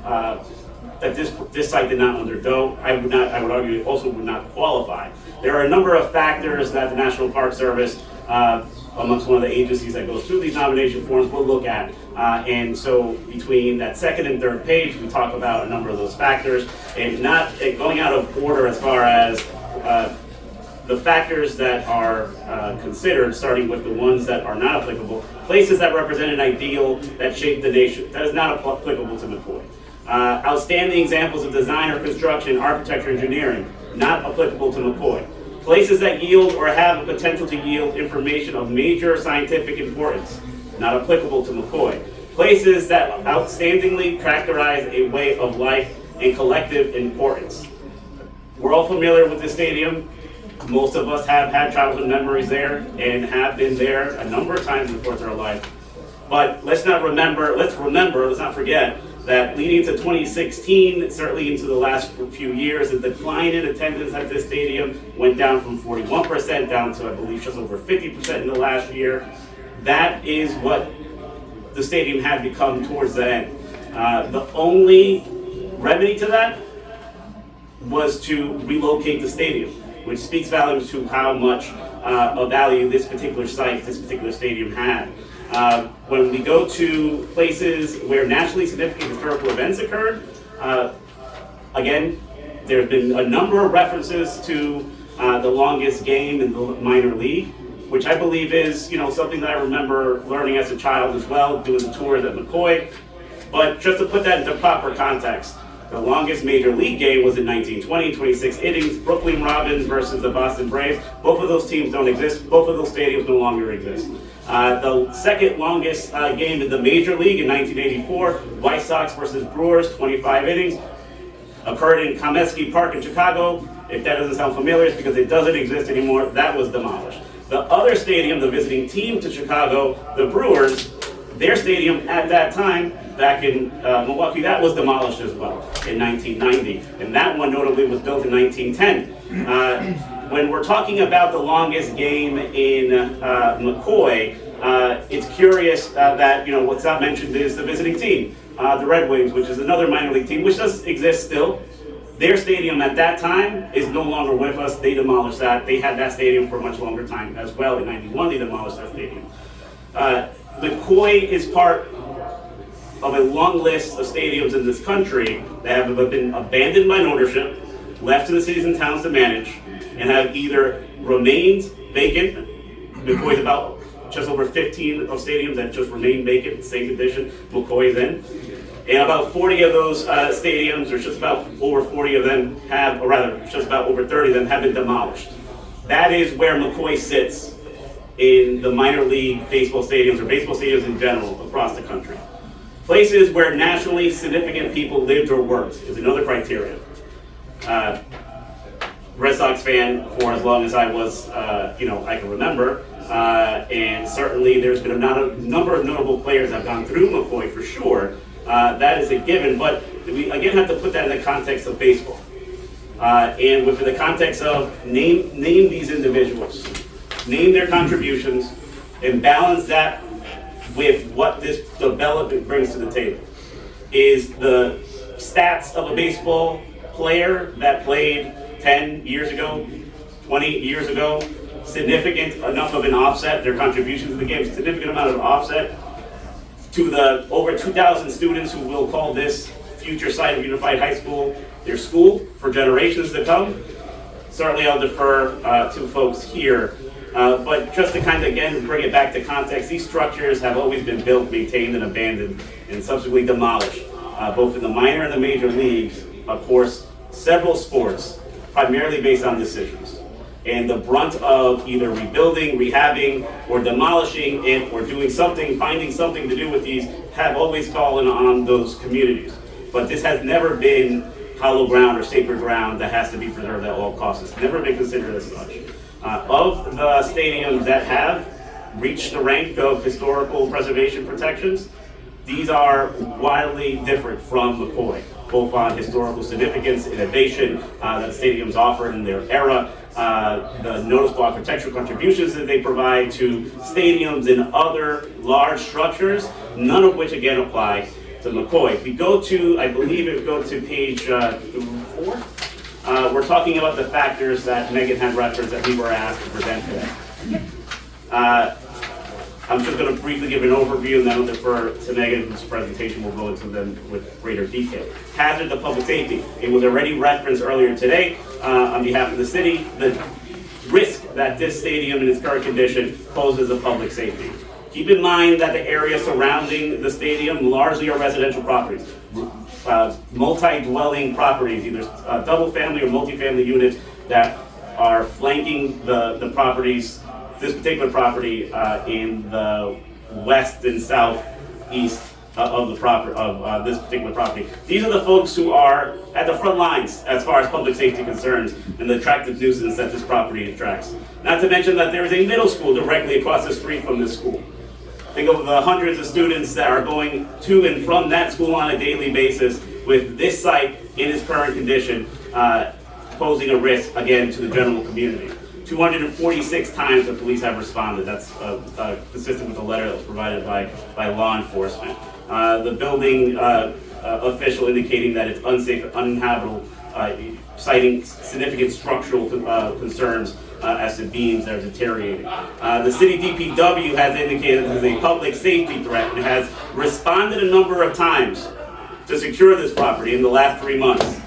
[SPEAKER 12] that this site did not undergo. I would argue it also would not qualify. There are a number of factors that the National Park Service, amongst one of the agencies that goes through these nomination forms, will look at. And so between that second and third page, we talk about a number of those factors, and not going out of order as far as the factors that are considered, starting with the ones that are not applicable. Places that represent an ideal that shape the nation. That is not applicable to McCoy. Outstanding examples of design or construction, architecture, engineering, not applicable to McCoy. Places that yield or have the potential to yield information of major scientific importance, not applicable to McCoy. Places that outstandingly characterize a way of life and collective importance. We're all familiar with this stadium. Most of us have had childhood memories there and have been there a number of times in the course of our life. But let's not forget that leading into 2016, certainly into the last few years, the decline in attendance at this stadium went down from 41% down to, I believe, just over 50% in the last year. That is what the stadium had become towards the end. The only remedy to that was to relocate the stadium, which speaks volumes to how much of value this particular site, this particular stadium had. When we go to places where nationally significant historical events occurred, again, there have been a number of references to the longest game in the minor league, which I believe is something that I remember learning as a child as well, doing the tours at McCoy. But just to put that into proper context, the longest major league game was in 1920, 26 innings, Brooklyn Robins versus the Boston Braves. Both of those teams don't exist. Both of those stadiums no longer exist. The second longest game in the major league in 1984, White Sox versus Brewers, 25 innings, occurred in Comiskey Park in Chicago. If that doesn't sound familiar, it's because it doesn't exist anymore. That was demolished. The other stadium, the visiting team to Chicago, the Brewers, their stadium at that time, back in Milwaukee, that was demolished as well in 1990. And that one notably was built in 1910. When we're talking about the longest game in McCoy, it's curious that, what's not mentioned is the visiting team, the Red Wings, which is another minor league team, which does exist still. Their stadium at that time is no longer with us. They demolished that. They had that stadium for a much longer time as well. In 91, they demolished that stadium. McCoy is part of a long list of stadiums in this country that have been abandoned by ownership, left to the cities and towns to manage, and have either remained vacant. McCoy's about just over 15 of stadiums that just remain vacant, same condition McCoy is in. And about 40 of those stadiums, or just about over 40 of them have, or rather, just about over 30 of them have been demolished. That is where McCoy sits in the minor league baseball stadiums, or baseball stadiums in general, across the country. Places where nationally significant people lived or worked is another criteria. Red Sox fan for as long as I was, I can remember. And certainly there's been a number of notable players that have gone through McCoy for sure. That is a given, but we again have to put that in the context of baseball. And within the context of name these individuals, name their contributions, and balance that with what this development brings to the table. Is the stats of a baseball player that played 10 years ago, 20 years ago, significant enough of an offset, their contribution to the game, significant amount of offset to the over 2,000 students who will call this future site of Unified High School their school for generations to come? Certainly I'll defer to folks here. But just to kind of, again, bring it back to context, these structures have always been built, maintained, and abandoned, and subsequently demolished, both in the minor and the major leagues, of course, several sports, primarily based on decisions. And the brunt of either rebuilding, rehabbing, or demolishing it, or doing something, finding something to do with these, have always fallen on those communities. But this has never been hollow ground or sacred ground that has to be preserved at all costs. It's never been considered as such. Of the stadiums that have reached the rank of historical preservation protections, these are wildly different from McCoy, both on historical significance, innovation that stadiums offered in their era, the noticeable architectural contributions that they provide to stadiums and other large structures, none of which again apply to McCoy. If we go to, I believe it would go to page 4, we're talking about the factors that Megan had referenced that we were asked to present today. I'm just going to briefly give an overview and then I'll defer to Megan, whose presentation will go into them with greater detail. Hazard to public safety. It was already referenced earlier today on behalf of the city, the risk that this stadium in its current condition poses of public safety. Keep in mind that the area surrounding the stadium largely are residential properties, multi-dwelling properties, either double-family or multi-family units that are flanking the properties, this particular property in the west and southeast of the property of this particular property. These are the folks who are at the front lines as far as public safety concerns and the attractive nuisance that this property attracts. Not to mention that there is a middle school directly across the street from this school. Think of the hundreds of students that are going to and from that school on a daily basis with this site in its current condition, posing a risk, again, to the general community. 246 times the police have responded. That's consistent with the letter that was provided by law enforcement. The building official indicating that it's unsafe and uninhabitable, citing significant structural concerns as to beams that are deteriorating. The city DPW has indicated this is a public safety threat and has responded a number of times to secure this property in the last 3 months.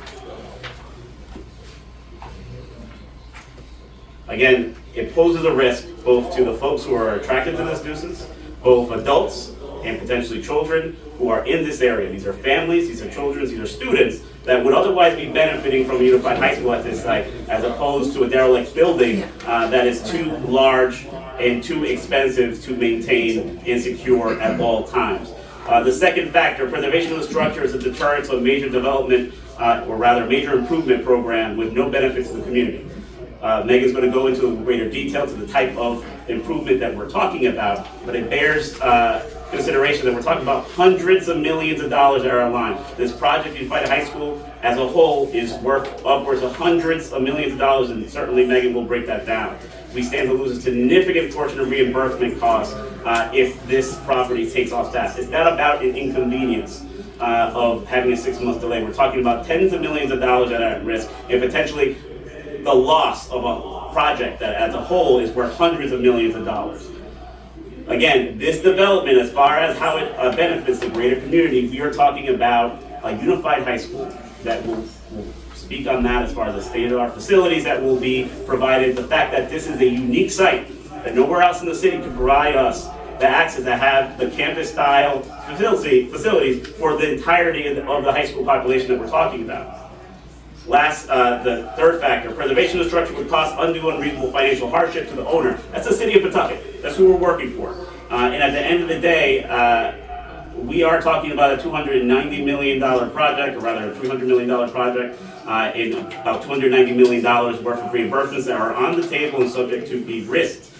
[SPEAKER 12] Again, it poses a risk both to the folks who are attracted to this nuisance, both adults and potentially children who are in this area. These are families, these are children, these are students that would otherwise be benefiting from a unified high school at this site, as opposed to a derelict building that is too large and too expensive to maintain and secure at all times. The second factor, preservation of the structure is a deterrent to a major development or rather a major improvement program with no benefits to the community. Megan's going to go into greater detail to the type of improvement that we're talking about, but it bears consideration that we're talking about hundreds of millions of dollars that are on line. This project, Unified High School, as a whole, is worth upwards of hundreds of millions of dollars, and certainly Megan will break that down. We stand to lose a significant portion of reimbursement costs if this property takes off task. It's not about an inconvenience of having a 6-month delay. We're talking about tens of millions of dollars that are at risk, and potentially the loss of a project that as a whole is worth hundreds of millions of dollars. Again, this development, as far as how it benefits the greater community, we are talking about a unified high school that will speak on that as far as the state-of-the-art facilities that will be provided. The fact that this is a unique site that nowhere else in the city can provide us the access to have the campus-style facilities for the entirety of the high school population that we're talking about. Last, the third factor, preservation of the structure would cause undue unreasonable financial hardship to the owner. That's the city of Pawtucket. That's who we're working for. And at the end of the day, we are talking about a $290 million project, or rather a $300 million project, and about $290 million worth of reimbursements that are on the table and subject to be risked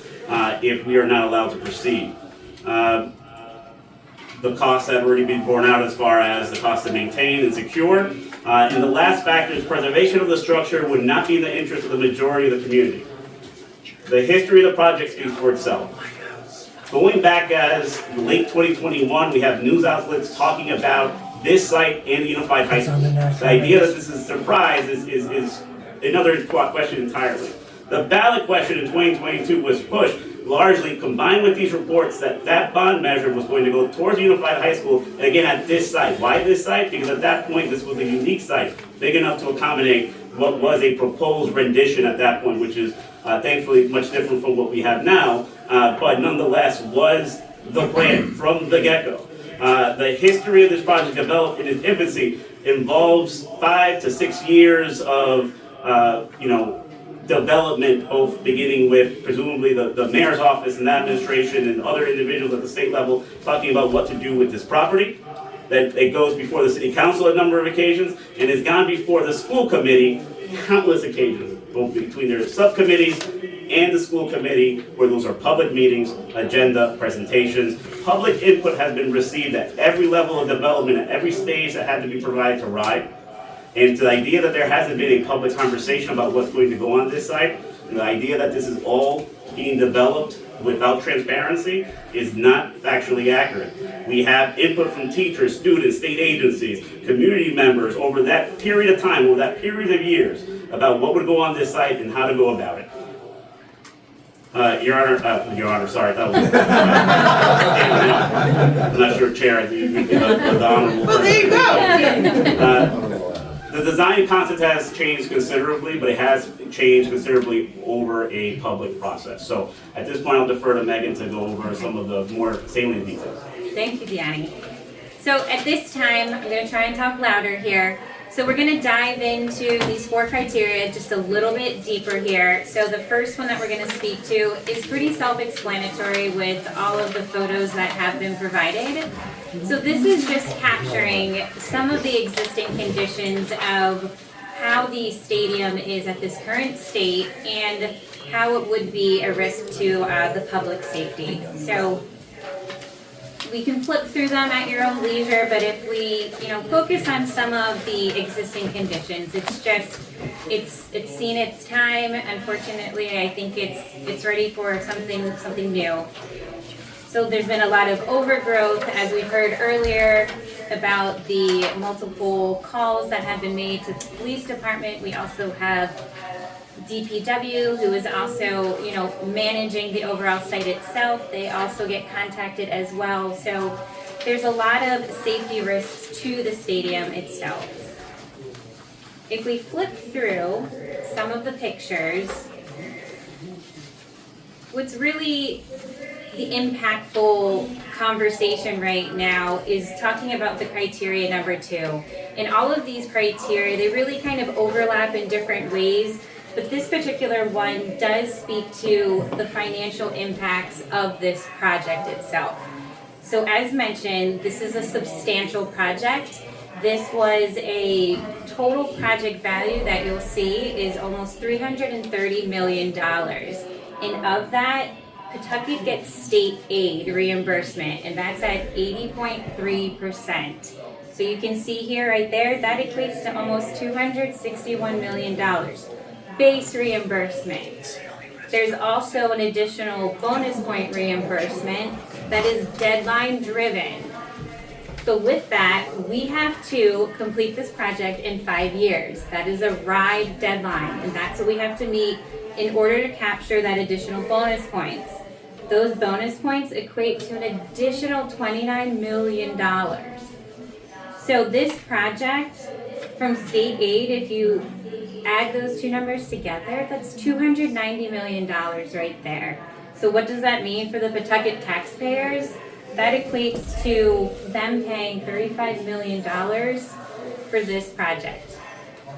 [SPEAKER 12] if we are not allowed to proceed. The costs have already been borne out as far as the cost to maintain and secure. And the last factor is preservation of the structure would not be in the interest of the majority of the community. The history of the project speaks for itself. Going back as late 2021, we have news outlets talking about this site and the Unified High School. The idea that this is a surprise is another question entirely. The ballot question in 2022 was pushed largely combined with these reports that bond measure was going to go towards Unified High School, and again at this site. Why this site? Because at that point this was a unique site, big enough to accommodate what was a proposed rendition at that point, which is thankfully much different from what we have now, but nonetheless was the plan from the get-go. The history of this project developed in its infancy involves 5 to 6 years of development, both beginning with presumably the mayor's office and that administration and other individuals at the state level talking about what to do with this property. That it goes before the city council a number of occasions and has gone before the school committee countless occasions, both between their subcommittees and the school committee, where those are public meetings, agenda, presentations. Public input has been received at every level of development, at every stage that had to be provided to Rhode. And to the idea that there hasn't been a public conversation about what's going to go on this site, and the idea that this is all being developed without transparency is not factually accurate. We have input from teachers, students, state agencies, community members over that period of time, over that period of years, about what would go on this site and how to go about it. Your Honor, sorry, that was. I'm not sure, Chair, I think you can give the honorable.
[SPEAKER 2] Well, there you go.
[SPEAKER 12] The design concept has changed considerably, but it has changed considerably over a public process. So at this point, I'll defer to Megan to go over some of the more salient details.
[SPEAKER 16] Thank you, Deannie. So at this time, I'm going to try and talk louder here. So we're going to dive into these 4 criteria just a little bit deeper here. So the first one that we're going to speak to is pretty self-explanatory with all of the photos that have been provided. So this is just capturing some of the existing conditions of how the stadium is at this current state and how it would be a risk to the public safety. So we can flip through them at your own leisure, but if we, focus on some of the existing conditions, it's seen its time. Unfortunately, I think it's ready for something new. So there's been a lot of overgrowth, as we heard earlier, about the multiple calls that have been made to the police department. We also have DPW, who is also, managing the overall site itself. They also get contacted as well. So there's a lot of safety risks to the stadium itself. If we flip through some of the pictures, what's really the impactful conversation right now is talking about the criteria number 2. And all of these criteria, they really kind of overlap in different ways, but this particular one does speak to the financial impacts of this project itself. So as mentioned, this is a substantial project. This was a total project value that you'll see is almost $330 million. And of that, Pawtucket gets state aid reimbursement, and that's at 80.3%. So you can see here right there, that equates to almost $261 million. Base reimbursement. There's also an additional bonus point reimbursement that is deadline driven. So with that, we have to complete this project in 5 years. That is a Rhode deadline, and that's what we have to meet in order to capture that additional bonus points. Those bonus points equate to an additional $29 million. So this project from state aid, if you add those two numbers together, that's $290 million right there. So what does that mean for the Pawtucket taxpayers? That equates to them paying $35 million for this project.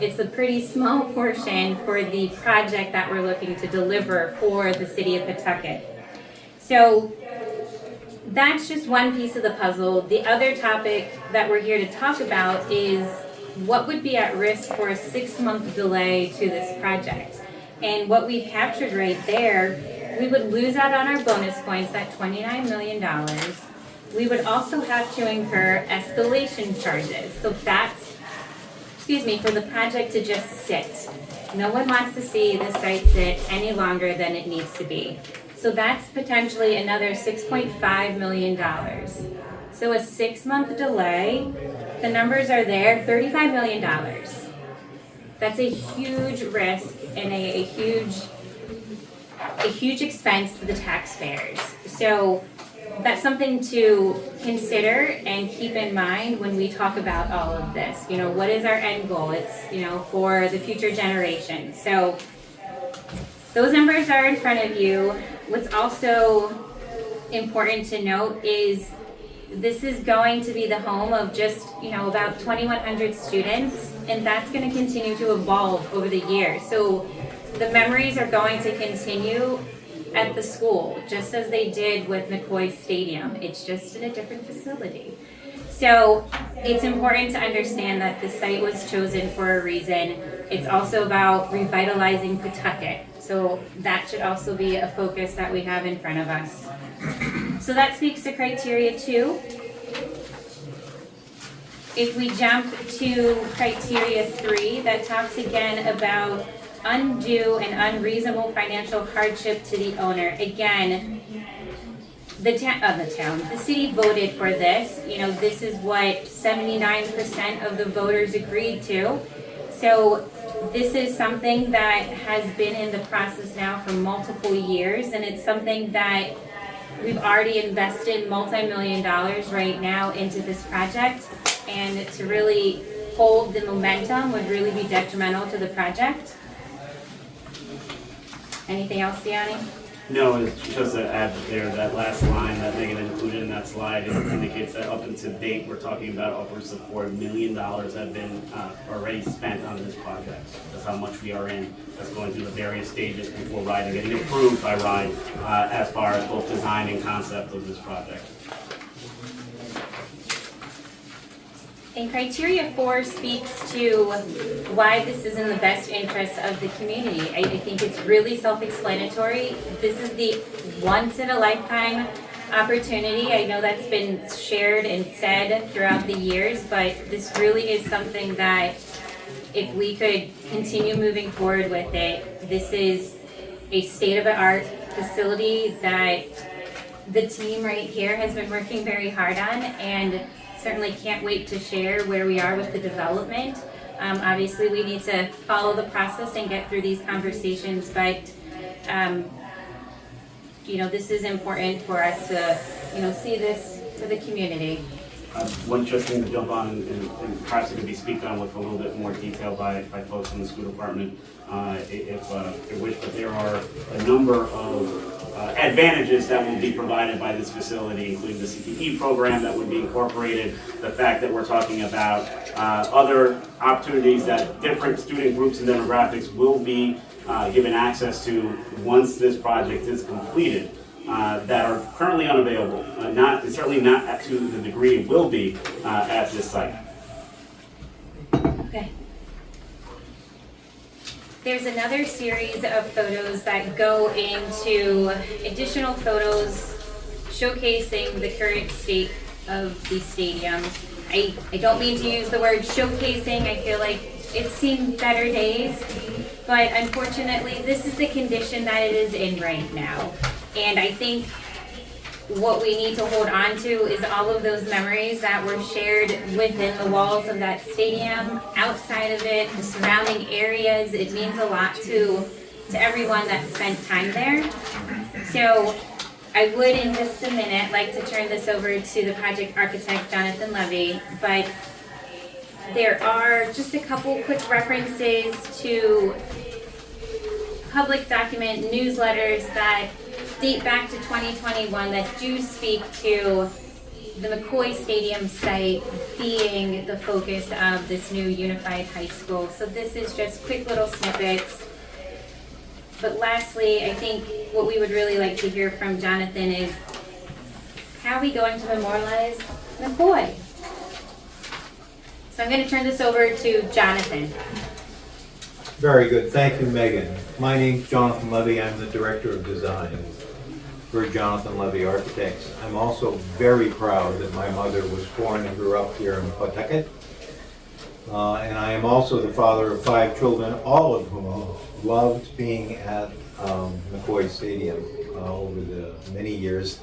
[SPEAKER 16] It's a pretty small portion for the project that we're looking to deliver for the city of Pawtucket. So that's just one piece of the puzzle. The other topic that we're here to talk about is what would be at risk for a 6-month delay to this project. And what we've captured right there, we would lose out on our bonus points at $29 million. We would also have to incur escalation charges. So that's, for the project to just sit. No one wants to see the site sit any longer than it needs to be. So that's potentially another $6.5 million. So a 6-month delay, the numbers are there, $35 million. That's a huge risk and a huge expense to the taxpayers. So that's something to consider and keep in mind when we talk about all of this. What is our end goal? It's, for the future generations. So those numbers are in front of you. What's also important to note is this is going to be the home of just, about 2,100 students, and that's going to continue to evolve over the years. So the memories are going to continue at the school, just as they did with McCoy Stadium. It's just in a different facility. So it's important to understand that the site was chosen for a reason. It's also about revitalizing Pawtucket. So that should also be a focus that we have in front of us. So that speaks to criteria 2. If we jump to criteria 3, that talks again about undue and unreasonable financial hardship to the owner. Again, the city voted for this. This is what 79% of the voters agreed to. So this is something that has been in the process now for multiple years, and it's something that we've already invested multi-million dollars right now into this project, and to really hold the momentum would really be detrimental to the project. Anything else, Deani?
[SPEAKER 12] No, it's just to add there, that last line that Megan included in that slide, it indicates that up until date, we're talking about upwards of $4 million have been already spent on this project. That's how much we are in. That's going through the various stages before Rhode and getting approved by Rhode as far as both design and concept of this project.
[SPEAKER 16] And criteria 4 speaks to why this is in the best interest of the community. I think it's really self-explanatory. This is the once-in-a-lifetime opportunity. I know that's been shared and said throughout the years, but this really is something that if we could continue moving forward with it, this is a state-of-the-art facility that the team right here has been working very hard on, and certainly can't wait to share where we are with the development. Obviously, we need to follow the process and get through these conversations, but this is important for us to see this for the community.
[SPEAKER 12] One just thing to jump on, and perhaps it could be speaked on with a little bit more detail by folks from the school department if they wish, but there are a number of advantages that will be provided by this facility, including the CTE program that would be incorporated, the fact that we're talking about other opportunities that different student groups and demographics will be given access to once this project is completed. That are currently unavailable, certainly not to the degree it will be at this site.
[SPEAKER 16] Okay. There's another series of photos that go into additional photos showcasing the current state of the stadium. I don't mean to use the word showcasing. I feel like it's seen better days, but unfortunately this is the condition that it is in right now. And I think what we need to hold on to is all of those memories that were shared within the walls of that stadium, outside of it, the surrounding areas. It means a lot to everyone that spent time there. So I would, in just a minute, like to turn this over to the project architect, Jonathan Levy, but there are just a couple quick references to public document newsletters that date back to 2021 that do speak to the McCoy Stadium site being the focus of this new unified high school. So this is just quick little snippets. But lastly, I think what we would really like to hear from Jonathan is, how are we going to memorialize McCoy? So I'm going to turn this over to Jonathan.
[SPEAKER 17] Very good. Thank you, Megan. My name's Jonathan Levy. I'm the Director of Design for Jonathan Levy Architects. I'm also very proud that my mother was born and grew up here in Pawtucket. And I am also the father of 5 children, all of whom loved being at McCoy Stadium over the many years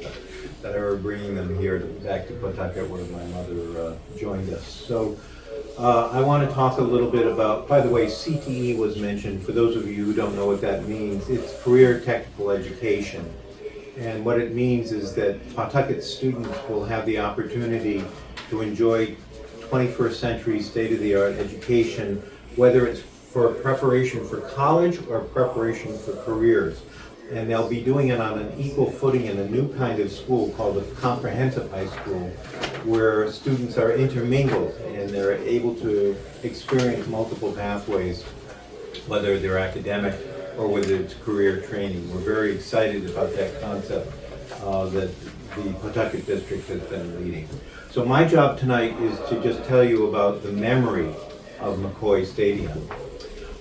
[SPEAKER 17] that I were bringing them here back to Pawtucket, where my mother joined us. So I want to talk a little bit about, by the way, CTE was mentioned. For those of you who don't know what that means, it's Career Technical Education. And what it means is that Pawtucket students will have the opportunity to enjoy 21st century state-of-the-art education, whether it's for preparation for college or preparation for careers. And they'll be doing it on an equal footing in a new kind of school called a comprehensive high school, where students are intermingled and they're able to experience multiple pathways, whether they're academic or whether it's career training. We're very excited about that concept that the Pawtucket District has been leading. So my job tonight is to just tell you about the memory of McCoy Stadium.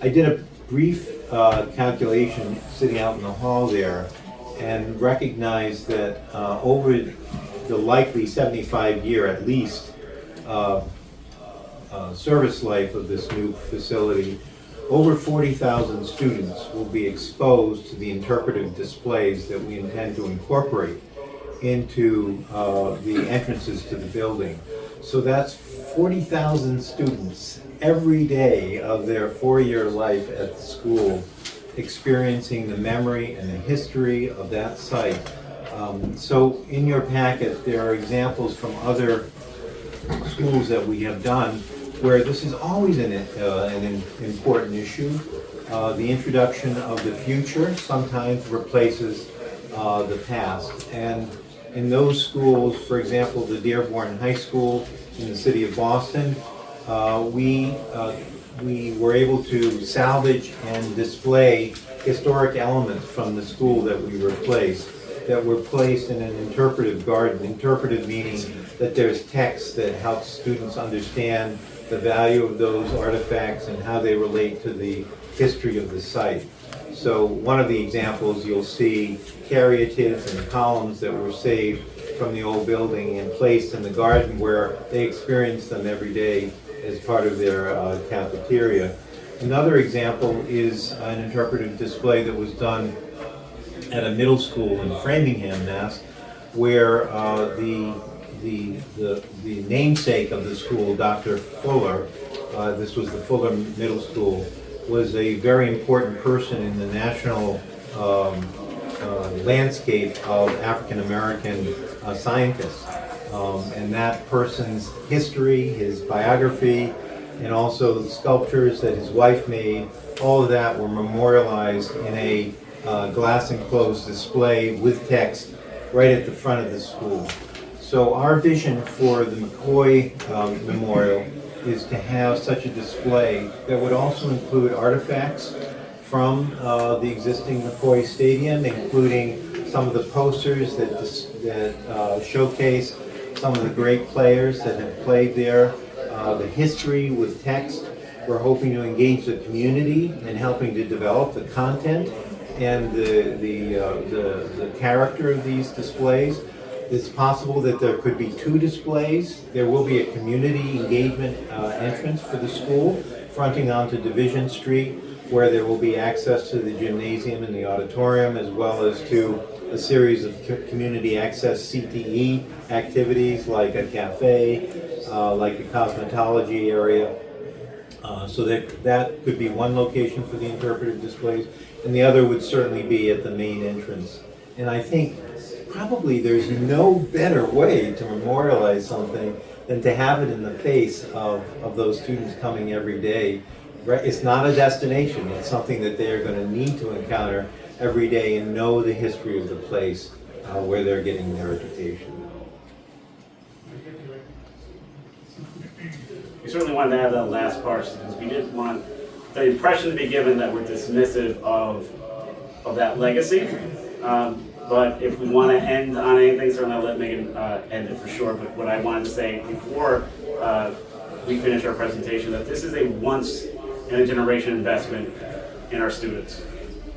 [SPEAKER 17] I did a brief calculation sitting out in the hall there and recognized that over the likely 75-year at least service life of this new facility, over 40,000 students will be exposed to the interpretive displays that we intend to incorporate into the entrances to the building. So that's 40,000 students every day of their 4-year life at the school experiencing the memory and the history of that site. So in your packet there are examples from other schools that we have done where this is always an important issue. The introduction of the future sometimes replaces the past. And in those schools, for example, the Dearborn High School in the city of Boston, we were able to salvage and display historic elements from the school that we replaced that were placed in an interpretive garden. Interpretive meaning that there's text that helps students understand the value of those artifacts and how they relate to the history of the site. So one of the examples, you'll see caryatids and columns that were saved from the old building and placed in the garden where they experienced them every day as part of their cafeteria. Another example is an interpretive display that was done at a middle school in Framingham, Mass, where the namesake of the school, Dr. Fuller, this was the Fuller Middle School, was a very important person in the national landscape of African American scientists. And that person's history, his biography, and also the sculptures that his wife made, all of that were memorialized in a glass enclosed display with text right at the front of the school. So our vision for the McCoy Memorial is to have such a display that would also include artifacts from the existing McCoy Stadium, including some of the posters that showcase some of the great players that have played there, the history with text, We're hoping to engage the community in helping to develop the content and the character of these displays. It's possible that there could be 2 displays. There will be a community engagement entrance for the school fronting onto Division Street, where there will be access to the gymnasium and the auditorium, as well as to a series of community access CTE activities like a cafe, like a cosmetology area. So that could be one location for the interpretive displays, and the other would certainly be at the main entrance. And I think probably there's no better way to memorialize something than to have it in the face of those students coming every day. It's not a destination, it's something that they're going to need to encounter every day and know the history of the place where they're getting their education.
[SPEAKER 12] We certainly wanted to add that last part because we didn't want the impression to be given that we're dismissive of that legacy. But if we want to end on anything, certainly I'll let Megan end it for sure. But what I wanted to say before we finish our presentation, that this is a once-in-a-generation investment in our students.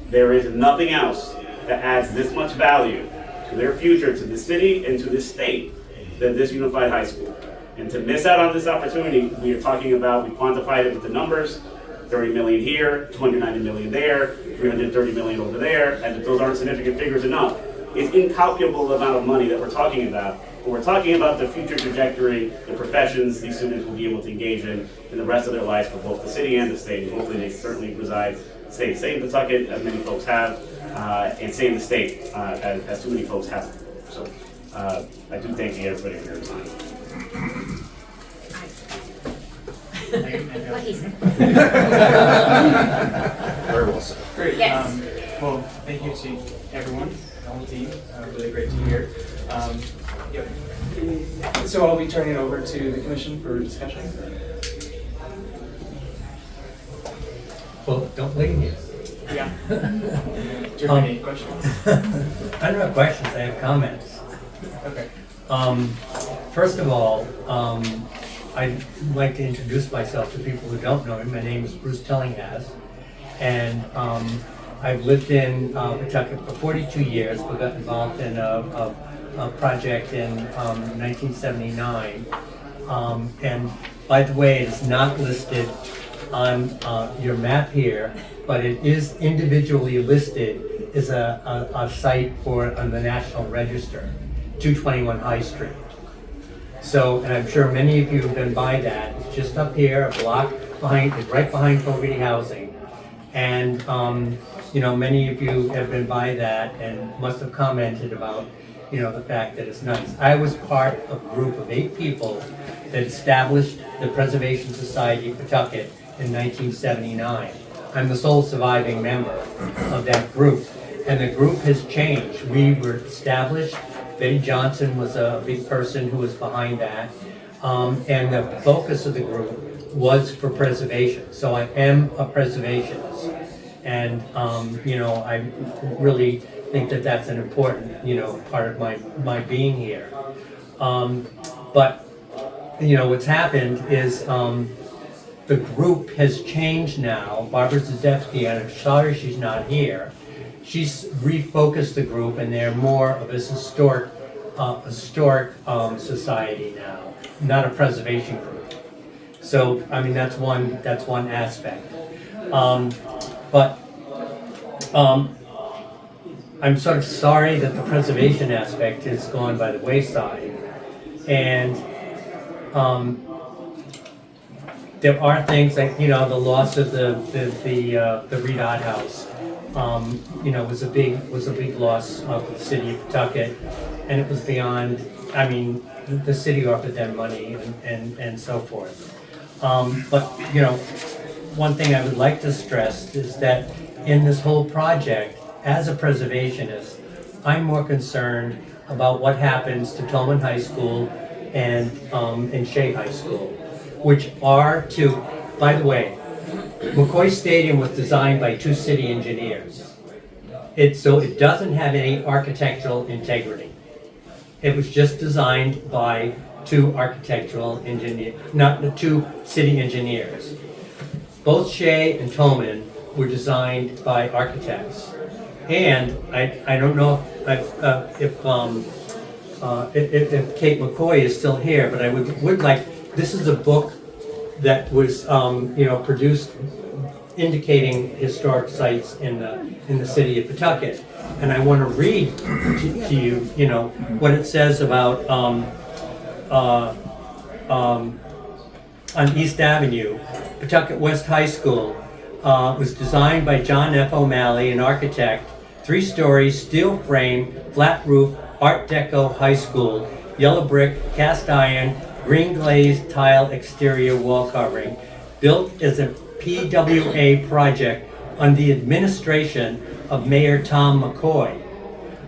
[SPEAKER 12] There is nothing else that adds this much value to their future, to the city, and to this state than this unified high school. And to miss out on this opportunity, we are talking about, we quantified it with the numbers, 30 million here, 290 million there, 330 million over there, and if those aren't significant figures enough, it's incalculable amount of money that we're talking about. But we're talking about the future trajectory, the professions these students will be able to engage in the rest of their lives for both the city and the state. And hopefully they certainly stay in Pawtucket, as many folks have, and stay in the state, as too many folks have. So I do thank you everybody for your time.
[SPEAKER 16] What he said.
[SPEAKER 6] Very well said.
[SPEAKER 5] Great.
[SPEAKER 16] Yes.
[SPEAKER 5] Well, thank you to everyone, the whole team. Really great to hear. Yep. So I'll be turning it over to the commission for discussion.
[SPEAKER 1] Well, don't leave me.
[SPEAKER 5] Yeah. Do you have any questions?
[SPEAKER 1] I don't have questions, I have comments.
[SPEAKER 5] Okay.
[SPEAKER 1] First of all, I'd like to introduce myself to people who don't know me. My name is Bruce Tillinghast, and I've lived in Pawtucket for 42 years. We got involved in a project in 1979, and by the way, it's not listed on your map here, but it is individually listed as a site on the National Register, 221 High Street. So, and I'm sure many of you have been by that. It's just up here, a block behind, it's right behind Fogarty Housing. And, you know, many of you have been by that and must have commented about, you know, the fact that it's nice. I was part of a group of 8 people that established the Preservation Society of Pawtucket in 1979. I'm the sole surviving member of that group. And the group has changed. We were established. Betty Johnson was a big person who was behind that. And the focus of the group was for preservation. So I am a preservationist. And, you know, I really think that that's an important, you know, part of my being here. But, you know, what's happened is the group has changed now. Barbara Zadevsky, I'm sorry she's not here. She's refocused the group, and they're more of a historic society now, not a preservation group. So, I mean, that's one aspect. But I'm sort of sorry that the preservation aspect has gone by the wayside, and there are things like, you know, the loss of the Rhode House. You know, was a big loss of the city of Pawtucket, and it was beyond. I mean, the city offered them money and so forth. But you know, one thing I would like to stress is that in this whole project, as a preservationist, I'm more concerned about what happens to Tolman High School and Shea High School, which are two. By the way, McCoy Stadium was designed by 2 city engineers. So it doesn't have any architectural integrity. It was just designed by 2 architectural engineers, not the 2 city engineers. Both Shea and Tolman were designed by architects. And I don't know if Kate McCoy is still here, but I would like, this is a book that was produced indicating historic sites in the city of Pawtucket. And I want to read to you, what it says about on East Avenue. Pawtucket West High School was designed by John F. O'Malley, an architect. 3-story, steel frame, flat roof, Art Deco high school, yellow brick, cast iron, green glazed tile exterior wall covering, built as a PWA project under the administration of Mayor Tom McCoy.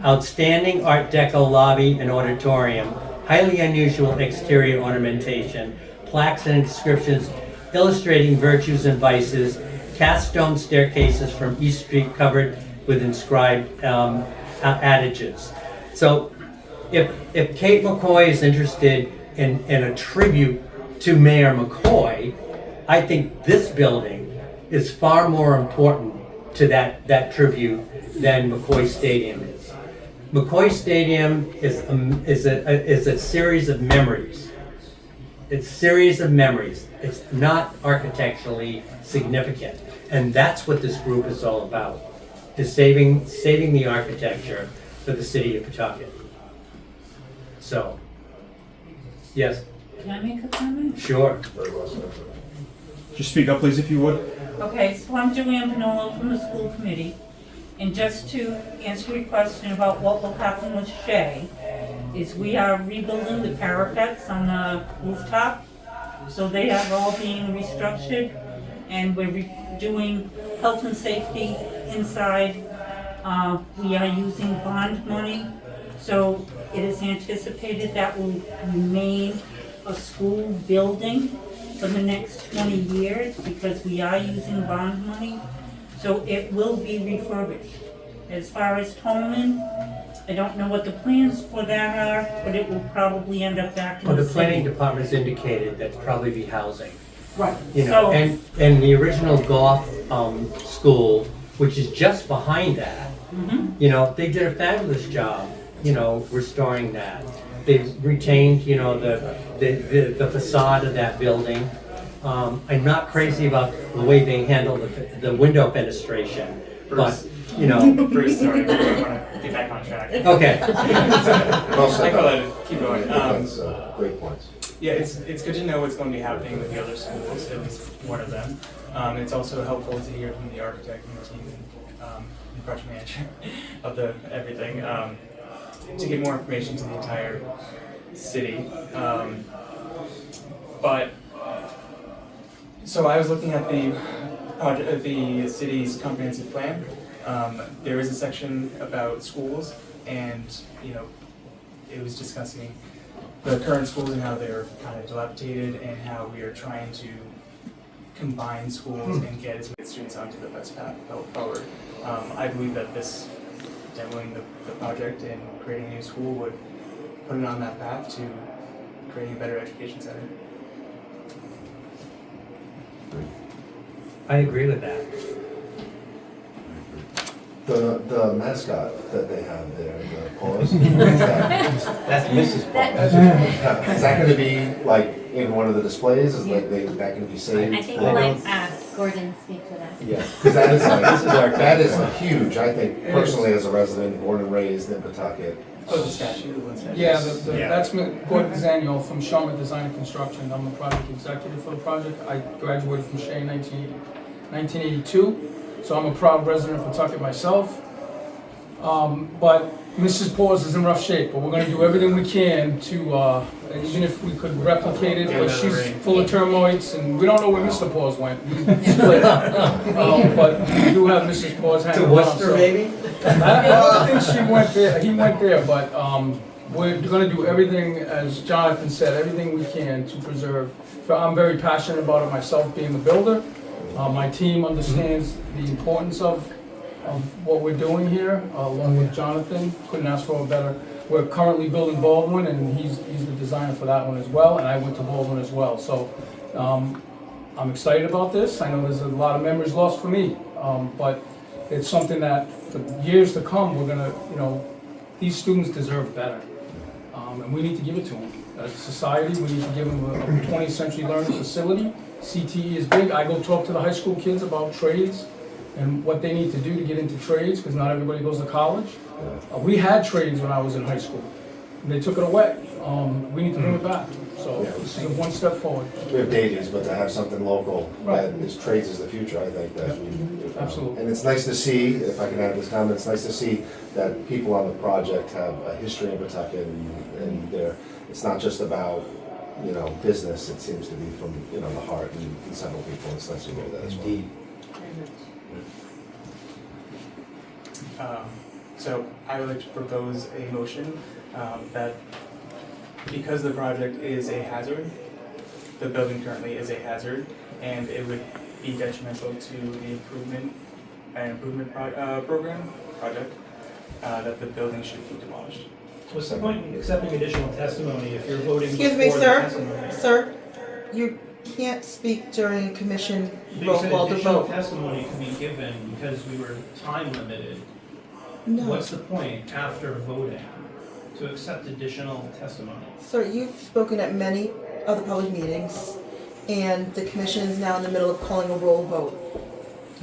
[SPEAKER 1] Outstanding Art Deco lobby and auditorium, highly unusual exterior ornamentation, plaques and inscriptions illustrating virtues and vices, cast stone staircases from East Street covered with inscribed adages. So if Kate McCoy is interested in a tribute to Mayor McCoy, I think this building is far more important to that tribute than McCoy Stadium is. McCoy Stadium is a series of memories. It's a series of memories. It's not architecturally significant. And that's what this group is all about, is saving the architecture for the city of Pawtucket. So, yes?
[SPEAKER 18] Can I make a comment?
[SPEAKER 1] Sure.
[SPEAKER 4] Just speak up, please, if you would.
[SPEAKER 18] Okay, so I'm Joanne Manolo from the school committee. And just to answer your question about what will happen with Shea, is we are rebuilding the parapets on the rooftop. So they are all being restructured, and we're doing health and safety inside. We are using bond money, so it is anticipated that will remain a school building for the next 20 years because we are using bond money. So it will be refurbished. As far as Tolman, I don't know what the plans for that are, but it will probably end up back in
[SPEAKER 1] Well,
[SPEAKER 18] the
[SPEAKER 1] the planning
[SPEAKER 18] city.
[SPEAKER 1] department's indicated that'd probably be housing.
[SPEAKER 18] Right.
[SPEAKER 1] So, and the original golf school, which is just behind that, they did a fabulous job, restoring that. They've retained, the facade of that building. I'm not crazy about the way they handle the window fenestration, but,
[SPEAKER 5] Bruce, sorry, I want to get back on track.
[SPEAKER 1] Okay.
[SPEAKER 5] I call it, keep going.
[SPEAKER 6] Great points.
[SPEAKER 5] Yeah, it's good to know what's going to be happening with the other schools, at least one of them. It's also helpful to hear from the architect and the team and the project manager of everything to get more information to the entire city. So I was looking at the city's comprehensive plan. There is a section about schools, and it was discussing the current schools and how they're kind of dilapidated, and how we are trying to combine schools and get as many students onto the best path forward. I believe that this demoing the project and creating a new school would put it on that path to creating a better education center.
[SPEAKER 1] I agree with that.
[SPEAKER 6] The mascot that they have there, the paws,
[SPEAKER 17] That's Mrs. Paul.
[SPEAKER 6] is that going to be like in one of the displays? Is that going to be saved?
[SPEAKER 16] I think we'll let Gordon speak to that.
[SPEAKER 6] Yeah, because that is that is huge. I think personally, as a resident, born and raised in Pawtucket.
[SPEAKER 5] Oh, the statue.
[SPEAKER 19] Yeah, that's Gordon Zaniel from Sharma Design and Construction. I'm the project executive for the project. I graduated from Shea in 1982, so I'm a proud resident of Pawtucket myself. But Mrs. Paws is in rough shape, but we're going to do everything we can to, even if we could replicate it, but she's full of termites, and we don't know where Mr. Paws went. We split. But we do have Mrs. Paws hanging around.
[SPEAKER 1] To Worcester, maybe?
[SPEAKER 19] I don't think she went there. He went there, but we're going to do everything, as Jonathan said, everything we can to preserve. I'm very passionate about it myself, being the builder. My team understands the importance of what we're doing here, along with Jonathan. Couldn't ask for a better. We're currently building Baldwin, and he's the designer for that one as well, and I went to Baldwin as well. So I'm excited about this. I know there's a lot of memories lost for me, but it's something that for years to come, we're gonna, these students deserve better. And we need to give it to them. As a society, we need to give them a 20th century learning facility. CTE is big. I go talk to the high school kids about trades and what they need to do to get into trades, because not everybody goes to college. We had trades when I was in high school, and they took it away. We need to bring it back. So this is a one step forward.
[SPEAKER 6] We have dailies, but to have something local
[SPEAKER 19] Right.
[SPEAKER 6] that is trades is the future, I think. That
[SPEAKER 19] Absolutely.
[SPEAKER 6] And it's nice to see, if I can add this comment, it's nice to see that people on the project have a history in Pawtucket, and it's not just about, business. It seems to be from, the heart and several people. It's nice to hear that as well.
[SPEAKER 7] Indeed.
[SPEAKER 5] So I would like to propose a motion that because the project is a hazard, the building currently is a hazard, and it would be detrimental to the improvement project, that the building should be demolished.
[SPEAKER 8] What's the point in accepting additional testimony if you're voting
[SPEAKER 2] Excuse me,
[SPEAKER 8] before the
[SPEAKER 2] sir.
[SPEAKER 8] testimony?
[SPEAKER 2] Sir, you can't speak during commission roll
[SPEAKER 8] Because
[SPEAKER 2] call to
[SPEAKER 8] additional
[SPEAKER 2] vote.
[SPEAKER 8] testimony can be given because we were time limited.
[SPEAKER 2] No.
[SPEAKER 8] What's the point after voting to accept additional testimony?
[SPEAKER 2] Sir, you've spoken at many other public meetings, and the commission is now in the middle of calling a roll vote.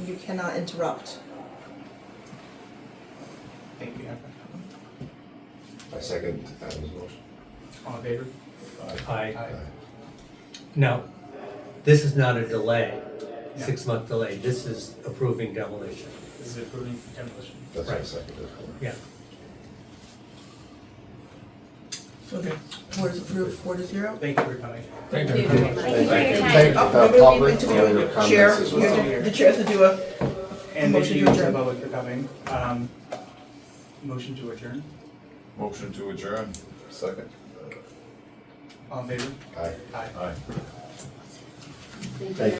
[SPEAKER 2] You cannot interrupt.
[SPEAKER 5] Thank you.
[SPEAKER 6] I second Adam's motion.
[SPEAKER 5] All in favor?
[SPEAKER 1] Aye. Now, this is not a delay, 6-month delay. This is approving demolition.
[SPEAKER 5] This is approving demolition.
[SPEAKER 6] That's what I seconded.
[SPEAKER 1] Yeah.
[SPEAKER 2] So the board is approved 4-0.
[SPEAKER 5] Thank you for coming.
[SPEAKER 19] Thank
[SPEAKER 16] you very much. Thank you for your time.
[SPEAKER 6] Thank you,
[SPEAKER 2] Nobody
[SPEAKER 6] public,
[SPEAKER 2] needs to
[SPEAKER 6] for
[SPEAKER 2] do
[SPEAKER 6] your
[SPEAKER 2] a
[SPEAKER 6] comments
[SPEAKER 2] chair.
[SPEAKER 6] as well.
[SPEAKER 2] The chair has to do a
[SPEAKER 5] And thank
[SPEAKER 2] motion
[SPEAKER 5] you
[SPEAKER 2] to
[SPEAKER 5] to the
[SPEAKER 2] adjourn.
[SPEAKER 5] public for coming. Motion to adjourn.
[SPEAKER 20] Motion to adjourn. Second.
[SPEAKER 5] All in favor?
[SPEAKER 6] Aye.
[SPEAKER 5] Aye.
[SPEAKER 6] Thank you.